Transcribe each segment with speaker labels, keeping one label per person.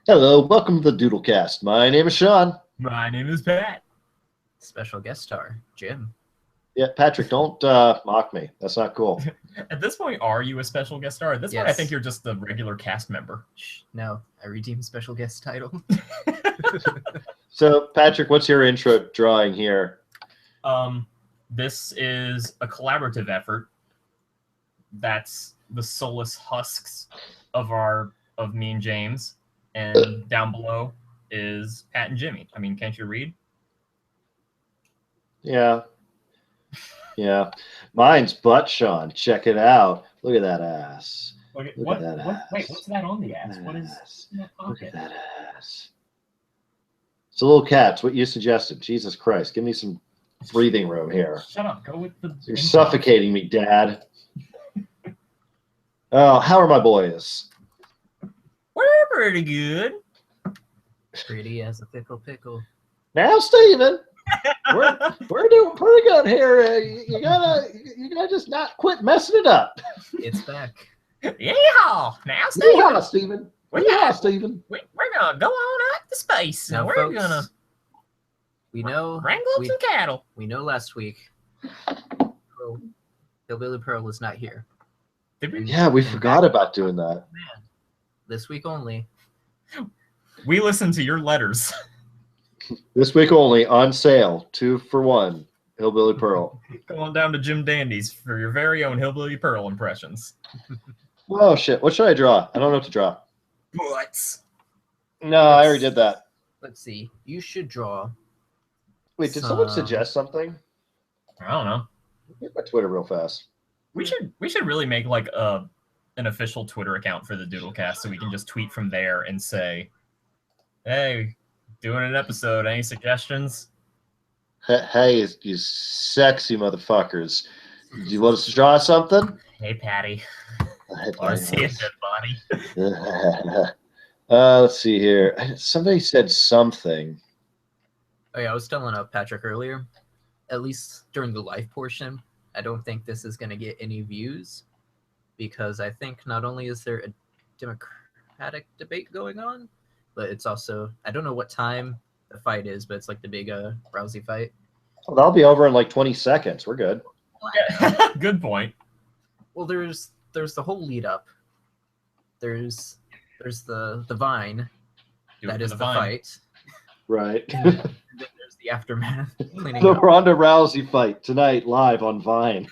Speaker 1: Hello, welcome to the DoodleCast. My name is Shawn.
Speaker 2: My name is Pat.
Speaker 3: Special guest star, Jim.
Speaker 1: Yeah, Patrick, don't mock me. That's not cool.
Speaker 2: At this point, are you a special guest star? At this point, I think you're just a regular cast member.
Speaker 3: No, I redeem special guest title.
Speaker 1: So, Patrick, what's your intro drawing here?
Speaker 2: This is a collaborative effort. That's the soulless husks of me and James, and down below is Pat and Jimmy. I mean, can't you read?
Speaker 1: Yeah. Mine's butt, Shawn. Check it out. Look at that ass.
Speaker 2: Look at
Speaker 1: Look at that ass.
Speaker 2: Wait, what's that on the ass? What is in that
Speaker 1: Look
Speaker 2: pocket?
Speaker 1: at that ass. It's a little cat. It's what you suggested. Jesus Christ. Give me some breathing room here.
Speaker 2: Shut up. Go with the...
Speaker 1: You're suffocating me, Dad. Oh, how are my boys?
Speaker 2: We're pretty good.
Speaker 3: Pretty as a pickle.
Speaker 1: Now, Steven, we're doing pretty good here. You gotta just not quit messing it up.
Speaker 3: It's back.
Speaker 2: Yeehaw! Now, Steve.
Speaker 1: Yeah, Steven. Yeah, Steven.
Speaker 2: We're gonna go on up to space.
Speaker 3: Now,
Speaker 2: we're
Speaker 3: folks,
Speaker 2: gonna wrangle up some cattle.
Speaker 3: We know last week Hillbilly Pearl was not here.
Speaker 2: Did we?
Speaker 1: Yeah, we forgot about doing that.
Speaker 3: Man, this week only.
Speaker 2: We listened to your letters.
Speaker 1: This week only, on sale, 2 for 1, Hillbilly Pearl.
Speaker 2: Go on down to Jim Dandy's for your very own Hillbilly Pearl impressions.
Speaker 1: Whoa, shit. What should I draw? I don't know what to draw.
Speaker 2: Butts.
Speaker 1: No, I already did that.
Speaker 3: Let's see. You should draw.
Speaker 1: Wait, did someone suggest something?
Speaker 2: I don't know.
Speaker 1: Get my Twitter real fast.
Speaker 2: We should really make like an official Twitter account for the DoodleCast so we can just tweet from there and say, "Hey, doing an episode. Any suggestions?"
Speaker 1: Hey, you sexy motherfuckers. Do you want us to draw something?
Speaker 2: Hey, Patty.
Speaker 1: Hey,
Speaker 2: Want to see a dead body?
Speaker 1: Let's see here. Somebody said something.
Speaker 3: Oh yeah, I was telling Patrick earlier. At least during the live portion, I don't think this is going to get any views because I think not only is there a Democratic debate going on, but it's also, I don't know what time the fight is, but it's like the big Rousey fight.
Speaker 1: Well, that'll be over in like 20 seconds. We're good.
Speaker 2: Yeah. Good point.
Speaker 3: Well, there's the whole lead up. There's the Vine. That is the fight.
Speaker 1: Right.
Speaker 3: And then there's the aftermath. Cleaning
Speaker 1: The
Speaker 3: up.
Speaker 1: Ronda Rousey fight tonight live on Vine.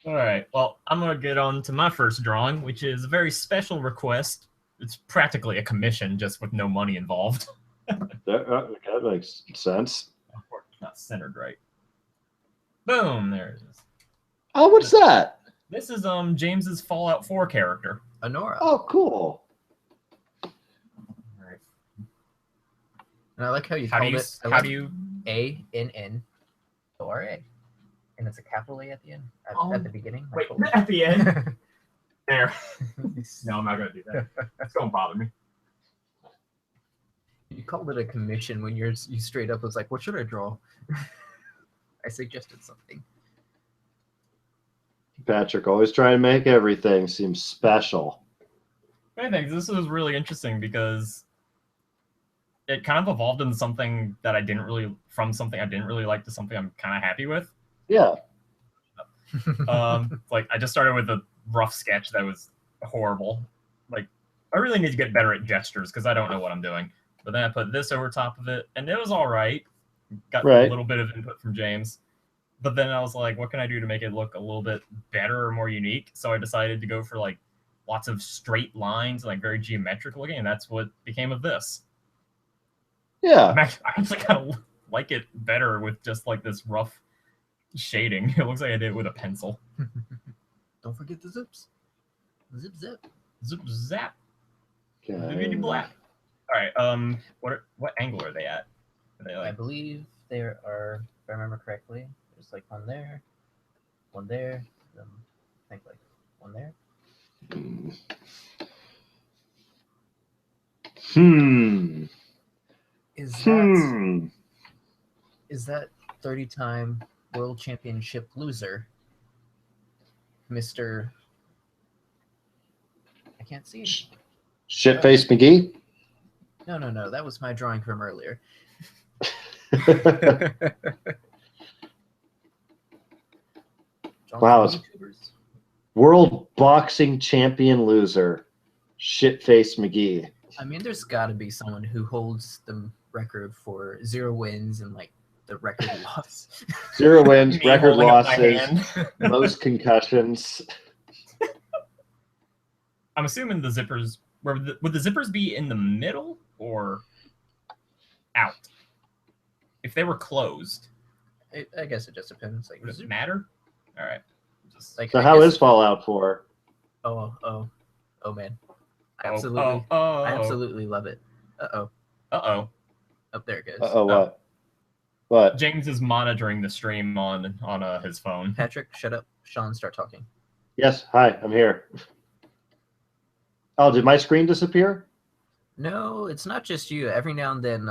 Speaker 2: All right. Well, I'm going to get on to my first drawing, which is a very special request. It's practically a commission, just with no money involved.
Speaker 1: That makes sense.
Speaker 2: It's not centered right. Boom, there it is.
Speaker 1: Oh, what's that?
Speaker 2: This is James's Fallout 4 character.
Speaker 3: Honora.
Speaker 1: Oh, cool.
Speaker 2: All right.
Speaker 3: And I like how you
Speaker 2: How
Speaker 3: called
Speaker 2: do you
Speaker 3: it.
Speaker 2: how do you
Speaker 3: ANNORA. And it's a capital A at the end, at the beginning.
Speaker 2: wait at the end? There. No, I'm not gonna do that. That's gonna bother me.
Speaker 3: You called it a commission when you straight up was like, "What should I draw?" I suggested something.
Speaker 1: Patrick, always trying to make everything seem special.
Speaker 2: I think this is really interesting because it kind of evolved into something that I didn't really like to something I'm kind of happy with.
Speaker 1: Yeah.
Speaker 2: Like I just started with a rough sketch that was horrible. Like I really need to get better at gestures because I don't know what I'm doing. But then I put this over top of it, and it was all right. Got a little bit of input from James. But then I was like, what can I do to make it look a little bit better or more unique? So I decided to go for like lots of straight lines, like very geometric looking, and that's what became of this.
Speaker 1: Yeah.
Speaker 2: I actually kind of like it better with just like this rough shading. It looks like I did it with a pencil.
Speaker 3: Don't forget the zips. Zip zip.
Speaker 2: Zip zap.
Speaker 1: Okay.
Speaker 2: Bibbidi black. All right. What angle are they at? Are they
Speaker 3: I
Speaker 2: like?
Speaker 3: believe there are, if I remember correctly, there's like one there, I think like one there. Is that 30-time world championship loser, Mr. can't see.
Speaker 1: Shitface McGee?
Speaker 3: No. That was my drawing from earlier.
Speaker 1: Wow. World boxing champion loser. Shitface McGee.
Speaker 3: I mean, there's got to be someone who holds the record for 0 wins and like the record loss.
Speaker 1: 0 wins, record
Speaker 2: holding up my
Speaker 1: losses,
Speaker 2: hand.
Speaker 1: most concussions.
Speaker 2: I'm assuming the zippers would the zippers be in the middle or out? If they were closed,
Speaker 3: I guess it just depends. Like,
Speaker 2: would it matter? All right. Just
Speaker 3: like,
Speaker 1: So how is Fallout 4?
Speaker 3: Oh man, I
Speaker 2: oh.
Speaker 3: absolutely love it. Oh, there it goes.
Speaker 1: What? What?
Speaker 2: James is monitoring the stream on his phone.
Speaker 3: Patrick, shut up. Shawn, start talking.
Speaker 1: Yes. Hi, I'm here. Oh, did my screen disappear?
Speaker 3: No, it's not just you. Every now and then,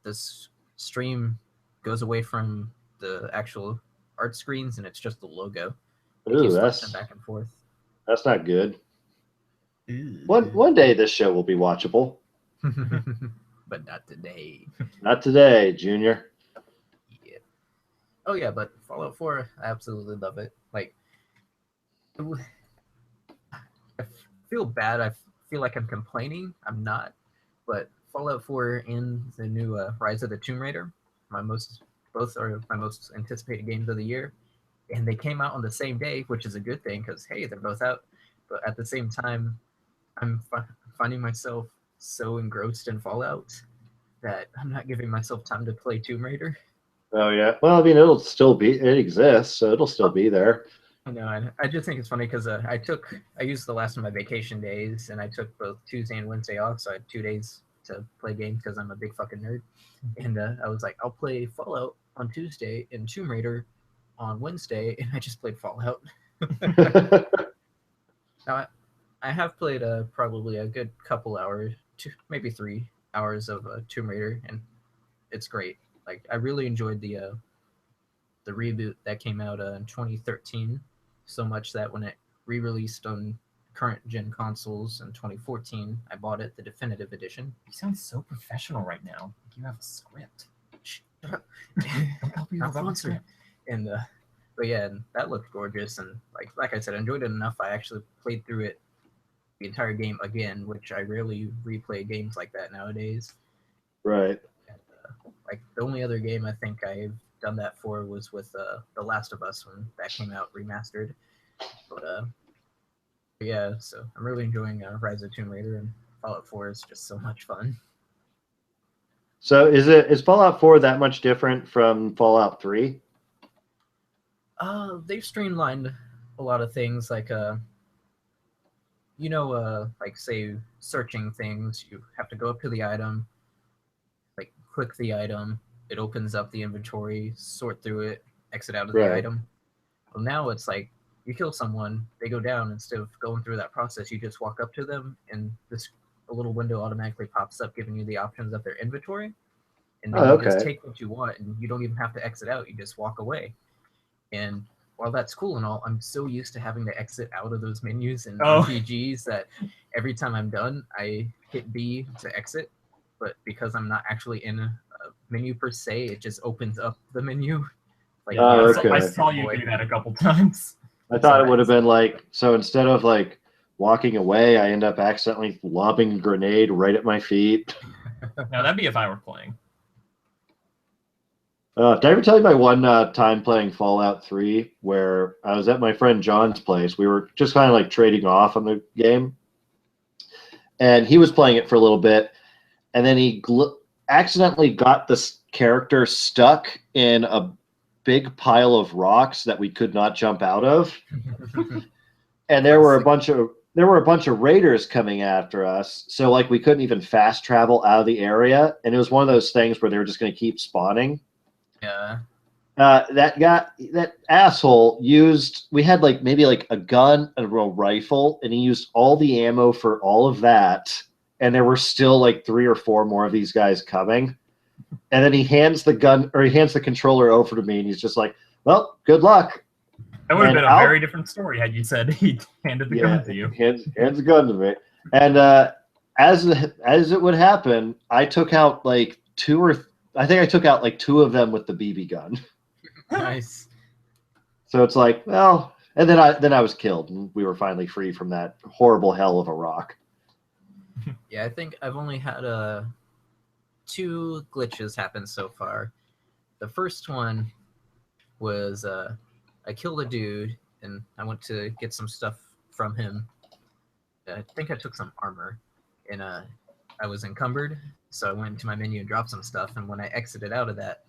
Speaker 3: this stream goes away from the actual art screens, and it's just the logo.
Speaker 1: Ooh, that's
Speaker 3: back and forth.
Speaker 1: That's not good.
Speaker 3: Ew.
Speaker 1: One day this show will be watchable.
Speaker 3: But not today.
Speaker 1: Not today, Junior.
Speaker 3: Yeah. Oh yeah, but Fallout 4, I absolutely love it. Like, I feel bad. I feel like I'm complaining. I'm not. But Fallout 4 and the new Rise of the Tomb Raider, both are my most anticipated games of the year. And they came out on the same day, which is a good thing because, hey, they're both out. But at the same time, I'm finding myself so engrossed in Fallout that I'm not giving myself time to play Tomb Raider.
Speaker 1: Oh, yeah. Well, I mean, it exists, so it'll still be there.
Speaker 3: I know. I just think it's funny because I used the last of my vacation days, and I took both Tuesday and Wednesday off, so I had 2 days to play games because I'm a big fucking nerd. And I was like, I'll play Fallout on Tuesday and Tomb Raider on Wednesday, and I just played Fallout. Now, I have played probably a good couple hours, maybe 3 hours of Tomb Raider, and it's great. Like, I really enjoyed the reboot that came out in 2013 so much that when it re-released on current gen consoles in 2014, I bought it, the definitive edition.
Speaker 2: You sound so professional right now. Like you have a script.
Speaker 3: Not sponsored. And but yeah, and that looked gorgeous, and like I said, I enjoyed it enough. I actually played through it the entire game again, which I rarely replay games like that nowadays.
Speaker 1: Right.
Speaker 3: And, like the only other game I think I've done that for was with The Last of Us when that came out remastered. But yeah, so I'm really enjoying Rise of Tomb Raider, and Fallout 4 is just so much fun.
Speaker 1: So is Fallout 4 that much different from Fallout 3?
Speaker 3: They've streamlined a lot of things, like like say searching things, you have to go up to the item, like click the item, it opens up the inventory, sort through it, exit out of the item. Well, now it's like you kill someone, they go down. Instead of going through that process, you just walk up to them, and a little window automatically pops up, giving you the options of their inventory, and then you just take what you want, and you don't even have to exit out. You just walk away. And while that's cool and all, I'm so used to having to exit out of those menus in RPGs that every time I'm done, I hit B to exit. But because I'm not actually in a menu per se, it just opens up the menu. Like,
Speaker 2: I saw you do that a couple times.
Speaker 1: I thought it would have been like, so instead of like walking away, I end up accidentally lobbing a grenade right at my feet.
Speaker 2: No, that'd be if I were playing.
Speaker 1: Did I ever tell you my one time playing Fallout 3 where I was at my friend John's place? We were just kind of like trading off on the game. And he was playing it for a little bit. And then he accidentally got this character stuck in a big pile of rocks that we could not jump out of. And there were a bunch of raiders coming after us. So like we couldn't even fast travel out of the area. And it was one of those things where they were just going to keep spawning.
Speaker 3: Yeah.
Speaker 1: That asshole used, we had like maybe like a gun and a rifle, and he used all the ammo for all of that. And there were still like 3 or 4 more of these guys coming. And then he hands the controller over to me, and he's just like, well, good luck.
Speaker 2: That would have been a very different story had you said he handed the gun to you.
Speaker 1: Hands the gun to me. And as it would happen, I took out like two of them with the BB gun.
Speaker 3: Nice.
Speaker 1: So it's like, well, and then I was killed, and we were finally free from that horrible hell of a rock.
Speaker 3: Yeah, I think I've only had 2 glitches happen so far. The first one was I killed a dude, and I went to get some stuff from him. I think I took some armor, and I was encumbered, so I went into my menu and dropped some stuff, and when I exited out of that,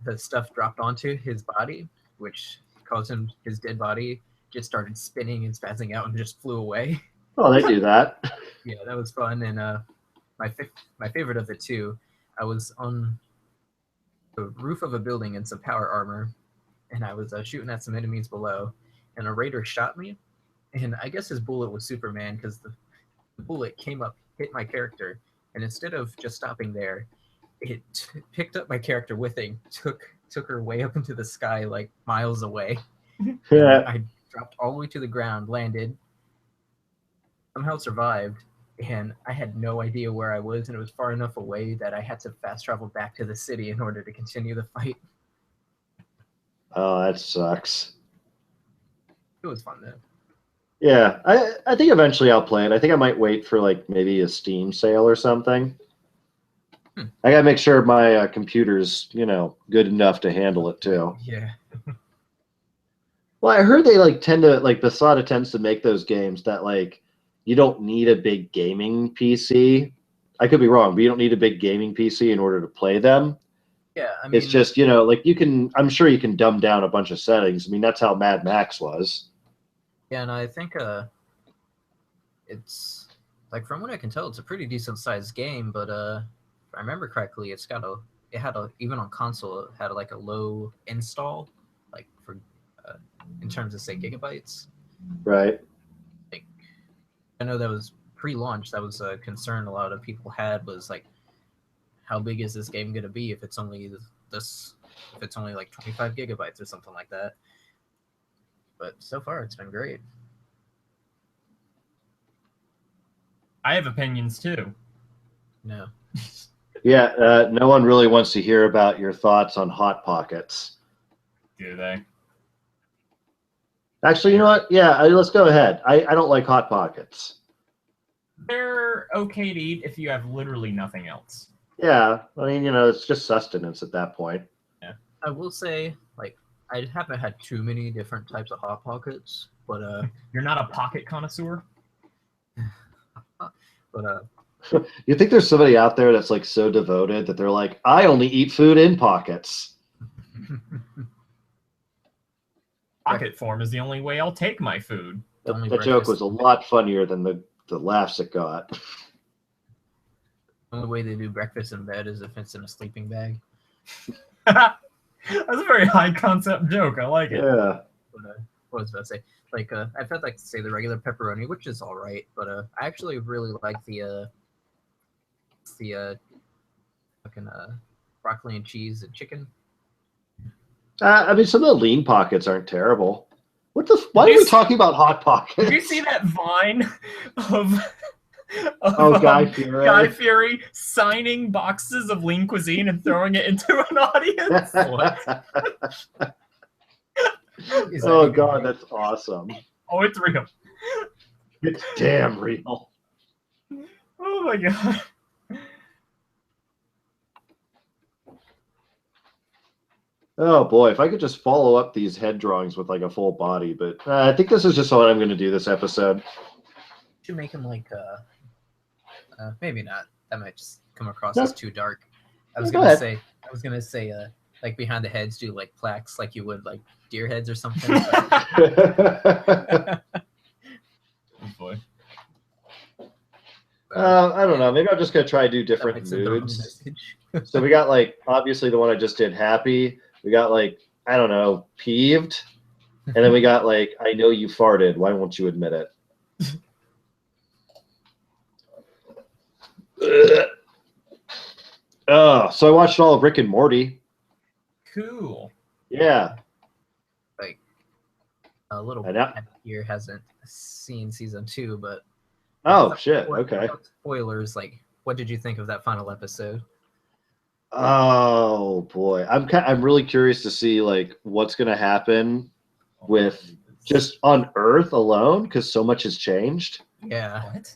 Speaker 3: the stuff dropped onto his body, which caused his dead body just started spinning and spazzing out and just flew away.
Speaker 1: Oh, they do that.
Speaker 3: Yeah, that was fun. And my favorite of the 2, I was on the roof of a building in some power armor, and I was shooting at some enemies below, and a raider shot me, and I guess his bullet was Superman because the bullet came up, hit my character, and instead of just stopping there, it picked up my character with it, took her way up into the sky, like miles away.
Speaker 1: Yeah.
Speaker 3: I dropped all the way to the ground, landed, somehow survived, and I had no idea where I was, and it was far enough away that I had to fast travel back to the city in order to continue the fight.
Speaker 1: Oh, that sucks.
Speaker 3: It was fun though.
Speaker 1: Yeah, I think eventually I'll play it. I think I might wait for like maybe a Steam sale or something. I gotta make sure my computer's, good enough to handle it too.
Speaker 3: Yeah.
Speaker 1: Well, I heard they Bethesda tends to make those games that like you don't need a big gaming PC. I could be wrong, but you don't need a big gaming PC in order to play them.
Speaker 3: Yeah, I mean,
Speaker 1: it's just, I'm sure you can dumb down a bunch of settings. I mean, that's how Mad Max was.
Speaker 3: Yeah, and I think it's like, from what I can tell, it's a pretty decent sized game, but if I remember correctly, even on console, it had like a low install, like for in terms of say gigabytes.
Speaker 1: Right.
Speaker 3: Like, I know that was pre-launch. That was a concern a lot of people had, was like, how big is this game going to be if it's only like 25 gigabytes or something like that. But so far, it's been great.
Speaker 2: I have opinions too.
Speaker 3: No.
Speaker 1: Yeah, no one really wants to hear about your thoughts on Hot Pockets.
Speaker 2: Do they?
Speaker 1: Actually, you know what? Yeah, let's go ahead. I don't like Hot Pockets.
Speaker 2: They're okay to eat if you have literally nothing else.
Speaker 1: Yeah, I mean, it's just sustenance at that point.
Speaker 3: Yeah. I will say, like, I haven't had too many different types of Hot Pockets, but
Speaker 2: You're not a pocket connoisseur?
Speaker 3: But
Speaker 1: you think there's somebody out there that's like so devoted that they're like, I only eat food in pockets.
Speaker 2: Pocket form is the only way I'll take my food.
Speaker 1: That joke was a lot funnier than the laughs it got.
Speaker 3: The only way they do breakfast in bed is if it's in a sleeping bag.
Speaker 2: That's a very high concept joke. I like it.
Speaker 1: Yeah.
Speaker 3: But, what was I about to say? Like, I've had like say the regular pepperoni, which is all right, but I actually really like the fucking broccoli and cheese and chicken.
Speaker 1: I mean, some of the lean pockets aren't terrible. Why are we talking about Hot Pockets?
Speaker 2: Did you see that Vine of
Speaker 1: Guy Fieri?
Speaker 2: Guy Fieri signing boxes of lean cuisine and throwing it into an audience?
Speaker 1: Oh God, that's awesome.
Speaker 2: Oh, it's real.
Speaker 1: It's damn real.
Speaker 2: Oh my God.
Speaker 1: Oh boy, if I could just follow up these head drawings with like a full body, but I think this is just what I'm going to do this episode.
Speaker 3: Should make him like maybe not. That might just come across as too dark. I was gonna say like behind the heads, do like plaques like you would like deer heads or something.
Speaker 2: Oh boy.
Speaker 1: I don't know. Maybe I'm just gonna try to do different moods. So we got like obviously the one I just did, happy. We got like, I don't know, peeved, and then we got like, I know you farted. Why won't you admit it? So I watched all of Rick and Morty.
Speaker 2: Cool.
Speaker 1: Yeah.
Speaker 3: Like, A little bit here hasn't seen season 2, but
Speaker 1: shit. Okay.
Speaker 3: Spoilers. Like, what did you think of that final episode?
Speaker 1: Oh boy, I'm really curious to see like what's gonna happen with just on Earth alone because so much has changed.
Speaker 3: Yeah. What?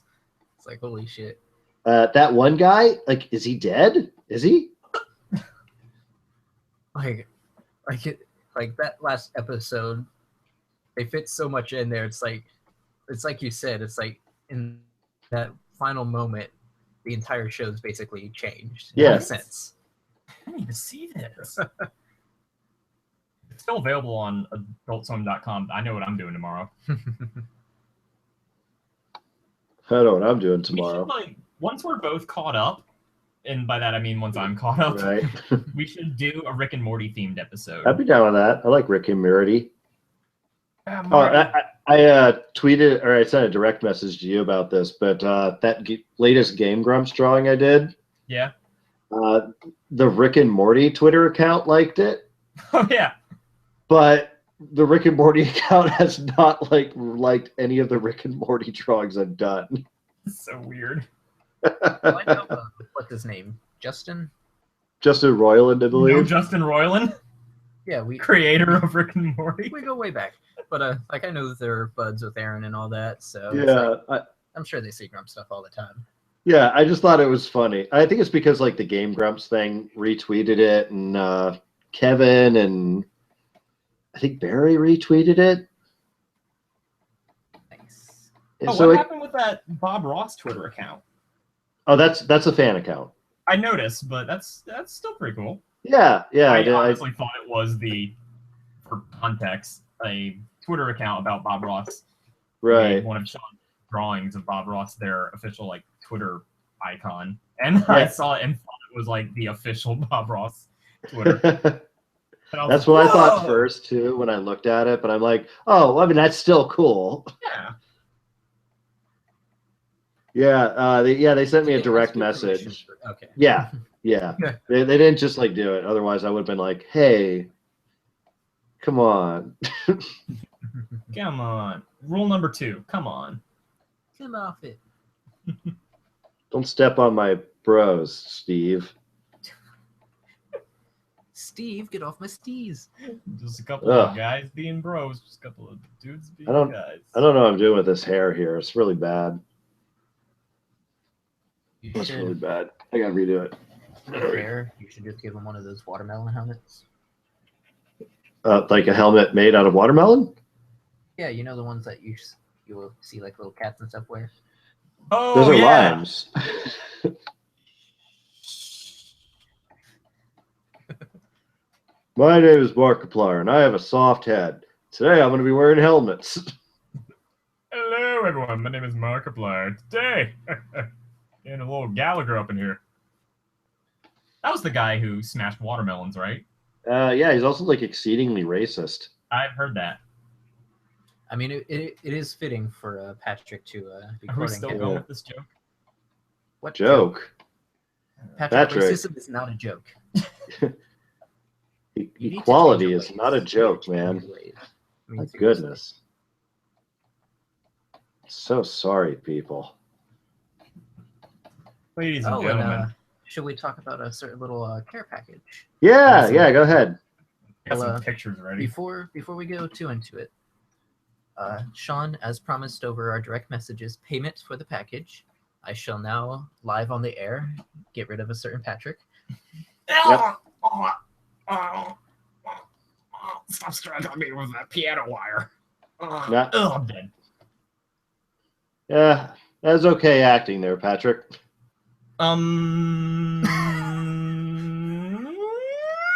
Speaker 3: It's like holy shit.
Speaker 1: That one guy, like, is he dead? Is he?
Speaker 3: like that last episode, they fit so much in there. It's like you said. It's like in that final moment, the entire show's basically changed.
Speaker 1: Yeah.
Speaker 3: It makes sense.
Speaker 2: I need to see this. It's still available on adultswim.com. I know what I'm doing tomorrow.
Speaker 1: I know what I'm doing tomorrow.
Speaker 2: We should, once we're both caught up, and by that I mean once I'm caught up,
Speaker 1: right.
Speaker 2: We should do a Rick and Morty themed episode.
Speaker 1: I'd be down with that. I like Rick and Morty.
Speaker 2: Morty.
Speaker 1: I tweeted or I sent a direct message to you about this, but that latest Game Grumps drawing I did.
Speaker 2: Yeah.
Speaker 1: The Rick and Morty Twitter account liked it.
Speaker 2: Oh yeah.
Speaker 1: But the Rick and Morty account has not liked any of the Rick and Morty drawings I've done.
Speaker 2: So weird.
Speaker 3: I know, what's his name? Justin
Speaker 1: Roiland, I believe.
Speaker 2: No, Justin Roiland?
Speaker 3: Yeah,
Speaker 2: creator of Rick and Morty.
Speaker 3: We go way back. But I know that they're buds with Aaron and all that, so
Speaker 1: yeah,
Speaker 3: I'm sure they see Grump stuff all the time.
Speaker 1: Yeah, I just thought it was funny. I think it's because the Game Grumps thing retweeted it, and Kevin and I think Barry retweeted it.
Speaker 3: Nice.
Speaker 2: Oh, so what happened with that Bob Ross Twitter account?
Speaker 1: Oh, that's a fan account.
Speaker 2: I noticed, but that's still pretty cool.
Speaker 1: Yeah.
Speaker 2: I honestly thought it was for context, a Twitter account about Bob Ross.
Speaker 1: Right.
Speaker 2: One of Shawn's drawings of Bob Ross, their official Twitter icon, and I saw it and thought it was the official Bob Ross Twitter.
Speaker 1: That's what I thought first too when I looked at it, but I'm like, oh, I mean that's still cool.
Speaker 2: Yeah.
Speaker 1: They sent me a direct message.
Speaker 3: Okay.
Speaker 1: Yeah. They didn't just do it. Otherwise, I would have been like, hey, come on.
Speaker 2: Come on. Rule number 2. Come on.
Speaker 3: Come off it.
Speaker 1: Don't step on my bros, Steve.
Speaker 3: Steve, get off my steez.
Speaker 2: Just a couple of guys being bros. Just a couple of dudes being guys.
Speaker 1: I don't know what I'm doing with this hair here. It's really bad. It's really bad. I gotta redo it.
Speaker 3: Hair, you should just give him one of those watermelon helmets.
Speaker 1: Like a helmet made out of watermelon?
Speaker 3: Yeah, you know the ones that you will see little cats and stuff wear.
Speaker 2: Oh,
Speaker 1: those are rhymes. My name is Markiplier, and I have a soft head. Today, I'm going to be wearing helmets.
Speaker 2: Hello, everyone. My name is Markiplier. Today, getting a little Gallagher up in here. That was the guy who smashed watermelons, right?
Speaker 1: Yeah, he's also exceedingly racist.
Speaker 2: I've heard that.
Speaker 3: I mean, it is fitting for Patrick to be
Speaker 2: Are we still going with this joke?
Speaker 1: What joke?
Speaker 3: Patrick, racism is not a joke.
Speaker 1: Equality is not a joke, man. My goodness. So sorry, people.
Speaker 2: Ladies and gentlemen.
Speaker 3: Should we talk about a certain little care package?
Speaker 1: Yeah, go ahead.
Speaker 2: Got some pictures ready.
Speaker 3: Before we go too into it, Shawn, as promised over our direct messages, payment for the package. I shall now, live on the air, get rid of a certain Patrick.
Speaker 1: Yep.
Speaker 2: Stop strangling me with that piano wire.
Speaker 1: I'm
Speaker 2: dead.
Speaker 1: Yeah, that's okay acting there, Patrick. All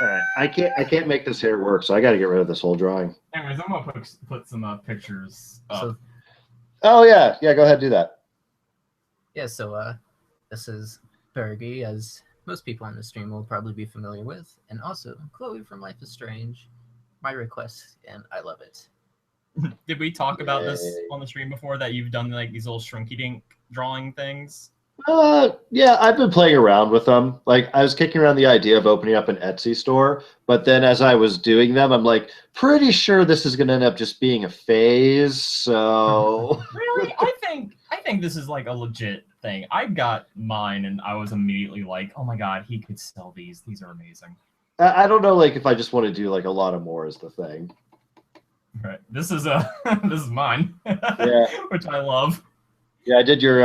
Speaker 1: right, I can't make this hair work, so I got to get rid of this whole drawing.
Speaker 2: Anyways, I'm gonna put some pictures up.
Speaker 1: Oh yeah, go ahead, do that.
Speaker 3: Yeah, so this is Fergie, as most people on the stream will probably be familiar with, and also Chloe from Life is Strange. My request, and I love it.
Speaker 2: Did we talk about this on the stream before, that you've done these little shrinky dink drawing things?
Speaker 1: Yeah, I've been playing around with them. Like, I was kicking around the idea of opening up an Etsy store, but then as I was doing them, I'm like, pretty sure this is going to end up just being a phase. So,
Speaker 2: Really, I think this is like a legit thing. I got mine, and I was immediately like, oh my god, he could sell these. These are amazing.
Speaker 1: I don't know, like, if I just want to do like a lot of more is the thing.
Speaker 2: Right, this is this is mine.
Speaker 1: Yeah,
Speaker 2: Which I love.
Speaker 1: yeah. I did your.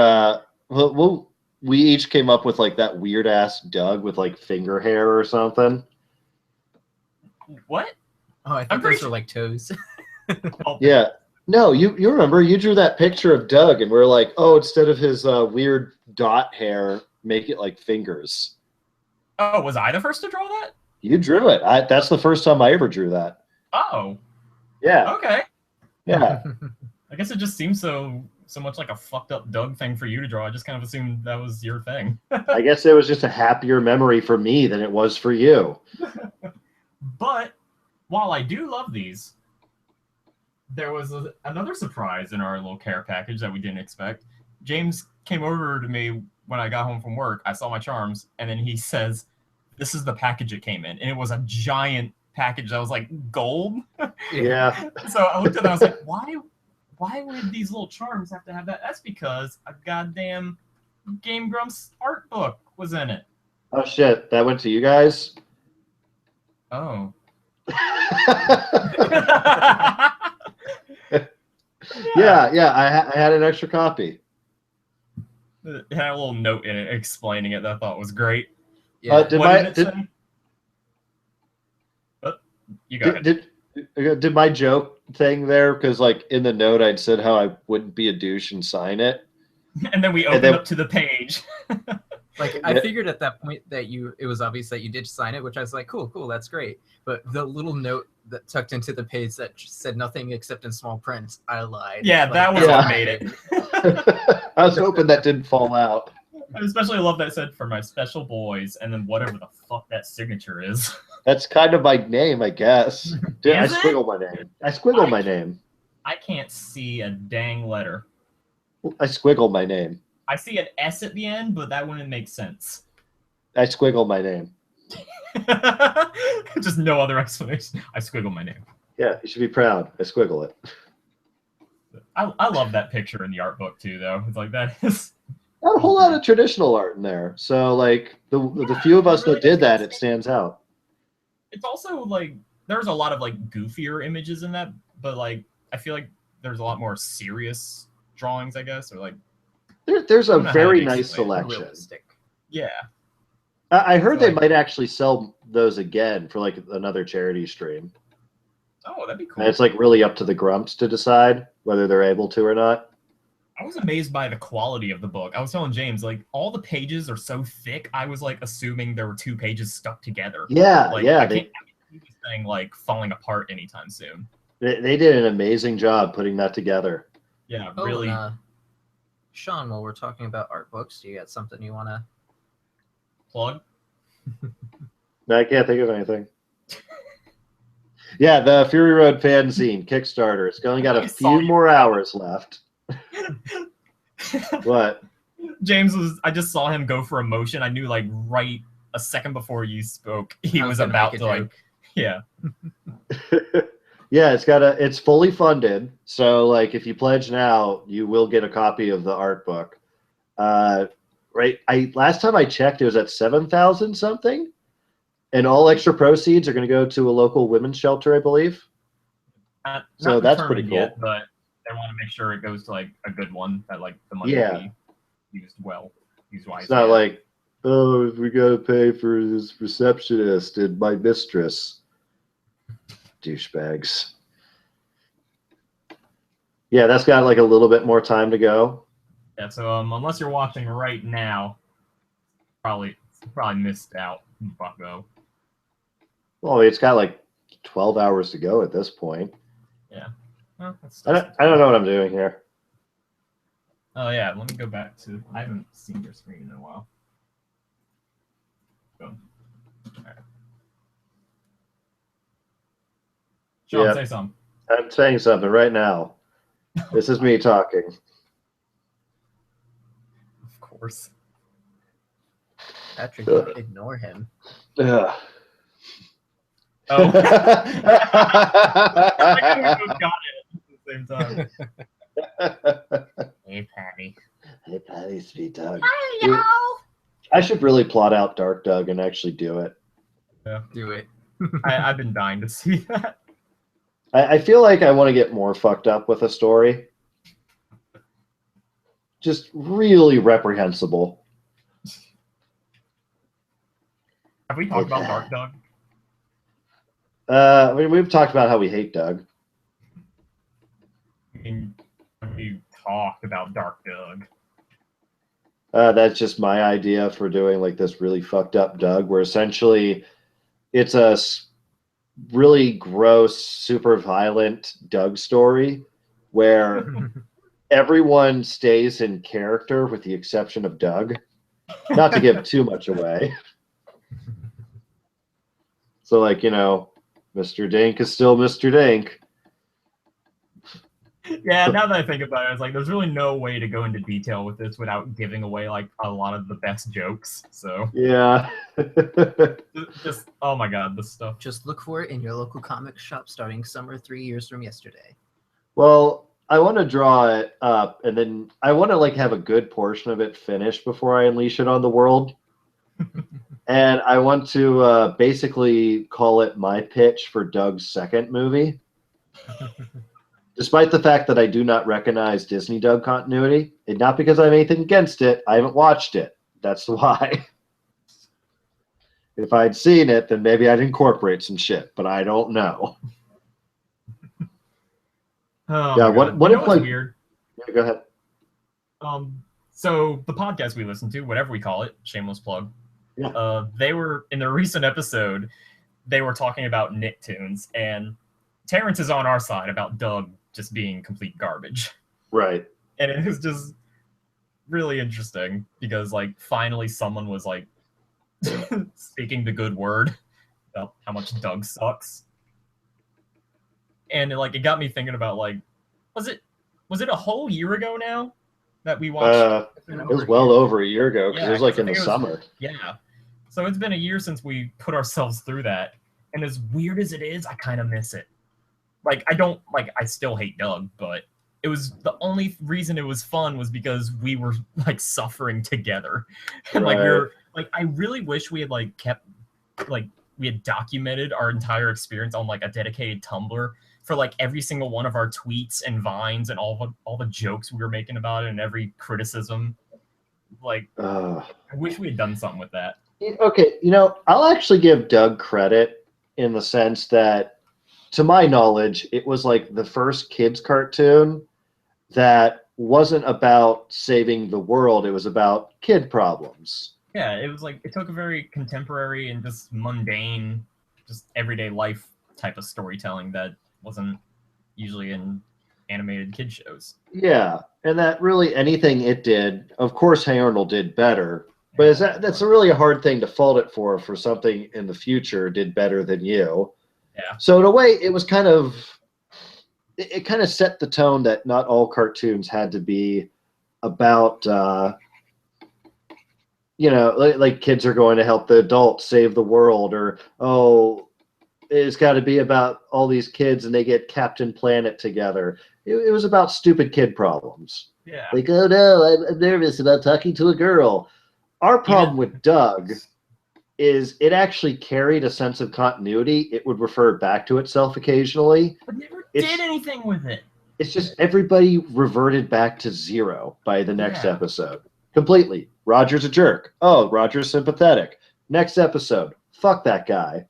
Speaker 1: Well, we each came up with like that weird ass Doug with like finger hair or something.
Speaker 2: What?
Speaker 3: Oh, I think those are like toes.
Speaker 2: Oh,
Speaker 1: Yeah. No, you remember you drew that picture of Doug, and we're like, oh, instead of his weird dot hair, make it like fingers.
Speaker 2: oh, was I the first to draw that?
Speaker 1: You drew it. That's the first time I ever drew that.
Speaker 2: Oh,
Speaker 1: Yeah.
Speaker 2: okay.
Speaker 1: Yeah.
Speaker 2: I guess it just seems so much like a fucked up Doug thing for you to draw. I just kind of assumed that was your thing.
Speaker 1: I guess it was just a happier memory for me than it was for you.
Speaker 2: But while I do love these, there was another surprise in our little care package that we didn't expect. James came over to me when I got home from work. I saw my charms, and then he says, "This is the package it came in," and it was a giant package that was like gold.
Speaker 1: Yeah.
Speaker 2: So I looked at it and I was like, why would these little charms have to have that? That's because a goddamn Game Grumps art book was in it.
Speaker 1: Oh shit, that went to you guys?
Speaker 2: Oh.
Speaker 1: Yeah, I had an extra copy.
Speaker 2: It had a little note in it explaining it that I thought was great.
Speaker 3: Yeah.
Speaker 2: You got it.
Speaker 1: Did my joke thing there, because like in the note I'd said how I wouldn't be a douche and sign it.
Speaker 2: And then we opened up to the page.
Speaker 3: Like, I figured at that point that it was obvious that you did sign it, which I was like, cool, that's great. But the little note that tucked into the page that said nothing except in small print, I lied.
Speaker 2: Yeah,
Speaker 3: like,
Speaker 2: that was what made it.
Speaker 1: I was hoping that didn't fall out.
Speaker 2: I especially love that it said for my special boys, and then whatever the fuck that signature is.
Speaker 1: That's kind of my name, I guess. Dude, I
Speaker 2: Is it?
Speaker 1: squiggle my name. I squiggle my name.
Speaker 2: I can't see a dang letter.
Speaker 1: I squiggle my name.
Speaker 2: I see an S at the end, but that wouldn't make sense.
Speaker 1: I squiggle my name.
Speaker 2: Just no other explanation. I squiggle my name.
Speaker 1: Yeah, you should be proud. I squiggle it.
Speaker 2: I love that picture in the art book too, though. It's like that is
Speaker 1: Not a whole lot of traditional art in there. So like the few of us that did that, it stands out.
Speaker 2: It's also like there's a lot of like goofier images in that, but like I feel like there's a lot more serious drawings, I guess, or like
Speaker 1: There's a
Speaker 2: don't know how
Speaker 1: very
Speaker 2: to
Speaker 1: nice
Speaker 2: explain it.
Speaker 1: selection.
Speaker 3: realistic.
Speaker 2: yeah.
Speaker 1: I heard
Speaker 2: So,
Speaker 1: they
Speaker 2: like-
Speaker 1: might actually sell those again for like another charity stream.
Speaker 2: Oh, that'd be cool.
Speaker 1: And it's like really up to the Grumps to decide whether they're able to or not.
Speaker 2: I was amazed by the quality of the book. I was telling James, like, all the pages are so thick. I was like assuming there were 2 pages stuck together.
Speaker 1: Yeah,
Speaker 2: Like,
Speaker 1: yeah.
Speaker 2: I can't see this thing like falling apart anytime soon.
Speaker 1: They did an amazing job putting that together.
Speaker 2: Yeah,
Speaker 3: Oh,
Speaker 2: really.
Speaker 3: and, Shawn, while we're talking about art books, do you got something you want to?
Speaker 2: Plug.
Speaker 1: I can't think of anything. Yeah, the Fury Road fanzine Kickstarter. It's only got a few more hours left. What?
Speaker 2: James was. I just saw him go for a motion. I knew like right a second before you spoke, he was
Speaker 3: gonna
Speaker 2: about
Speaker 3: make
Speaker 2: to
Speaker 3: a
Speaker 2: like.
Speaker 3: joke.
Speaker 2: Yeah.
Speaker 1: Yeah, it's fully funded. So like if you pledge now, you will get a copy of the art book. Right. Last time I checked, it was at 7,000 something. And all extra proceeds are going to go to a local women's shelter, I believe. So
Speaker 2: Not
Speaker 1: that's pretty
Speaker 2: determined
Speaker 1: cool.
Speaker 2: yet, but they want to make sure it goes to like a good one that like the money
Speaker 1: Yeah.
Speaker 2: will be used well, used wisely.
Speaker 1: It's not like, oh, we got to pay for this receptionist and my mistress. Douchebags. Yeah, that's got like a little bit more time to go.
Speaker 2: Yeah. So unless you're watching right now, probably missed out, bucko.
Speaker 1: Well, it's got like 12 hours to go at this point.
Speaker 2: Well, that's
Speaker 1: I don't know what I'm doing here.
Speaker 2: Oh yeah, let me go back to. I haven't seen your screen in a while. Go. All right. Shawn,
Speaker 1: Yeah.
Speaker 2: say something.
Speaker 1: I'm saying something right now. This is me talking.
Speaker 2: Of course.
Speaker 3: Patrick, don't ignore him.
Speaker 1: Ugh.
Speaker 2: Oh. I think we both got it at the same time. Hey, Patty.
Speaker 1: Hey, Patty, sweet Doug.
Speaker 3: Hi, y'all.
Speaker 1: I should really plot out Dark Doug and actually do it.
Speaker 2: Yeah.
Speaker 3: Do it.
Speaker 2: I've been dying to see that.
Speaker 1: I feel like I want to get more fucked up with a story. Just really reprehensible.
Speaker 2: Have we talked about Dark Doug?
Speaker 1: I mean, we've talked about how we hate Doug.
Speaker 2: I mean, we talked about Dark Doug.
Speaker 1: That's just my idea for doing like this really fucked up Doug, where essentially it's a really gross, super violent Doug story where everyone stays in character with the exception of Doug. Not to give too much away. So, like, you know, Mr. Dink is still Mr. Dink.
Speaker 2: Yeah, now that I think about it, it's like there's really no way to go into detail with this without giving away like a lot of the best jokes. So
Speaker 1: yeah.
Speaker 2: just oh my god, this stuff.
Speaker 3: Just look for it in your local comic shop starting summer 3 years from yesterday.
Speaker 1: Well, I want to draw it up, and then I want to like have a good portion of it finished before I unleash it on the world. And I want to basically call it my pitch for Doug's second movie. Despite the fact that I do not recognize Disney Doug continuity, and not because I have anything against it, I haven't watched it. That's why. If I'd seen it, then maybe I'd incorporate some shit, but I don't know.
Speaker 2: Oh
Speaker 1: Yeah, what if like
Speaker 2: weird?
Speaker 1: Yeah, go ahead.
Speaker 2: So the podcast we listen to, whatever we call it, shameless plug.
Speaker 1: Yeah.
Speaker 2: They were in the recent episode, they were talking about Nicktoons, and Terrence is on our side about Doug just being complete garbage.
Speaker 1: Right.
Speaker 2: And it was just really interesting because like finally someone was like speaking the good word about how much Doug sucks. And it got me thinking about like, was it a whole year ago now that we watched?
Speaker 1: It was well over a year ago because it was like in the summer.
Speaker 2: Yeah. So it's been a year since we put ourselves through that. And as weird as it is, I kind of miss it. Like, I still hate Doug, but it was the only reason it was fun was because we were like suffering together. And like, we were like, I really wish we had like kept, like, we had documented our entire experience on like a dedicated Tumblr for like every single one of our tweets and vines and all the jokes we were making about it and every criticism. Like, I wish we had done something with that.
Speaker 1: Okay, you know, I'll actually give Doug credit in the sense that, to my knowledge, it was like the first kids cartoon that wasn't about saving the world. It was about kid problems.
Speaker 2: Yeah, it was like, it took a very contemporary and just mundane, just everyday life type of storytelling that wasn't usually in animated kid shows.
Speaker 1: Yeah, and that really anything it did, of course, Hey Arnold did better, but that's a really hard thing to fault it for something in the future did better than you.
Speaker 2: Yeah.
Speaker 1: So in a way, it was kind of set the tone that not all cartoons had to be about, you know, like kids are going to help the adults save the world, or, oh, it's got to be about all these kids and they get Captain Planet together. It was about stupid kid problems.
Speaker 2: Yeah.
Speaker 1: Like, oh no, I'm nervous about talking to a girl. Our problem with Doug is it actually carried a sense of continuity. It would refer back to itself occasionally.
Speaker 2: But never did anything with it.
Speaker 1: It's just everybody reverted back to zero by the next episode. Completely. Roger's a jerk. Oh, Roger's sympathetic. Next episode. Fuck that guy.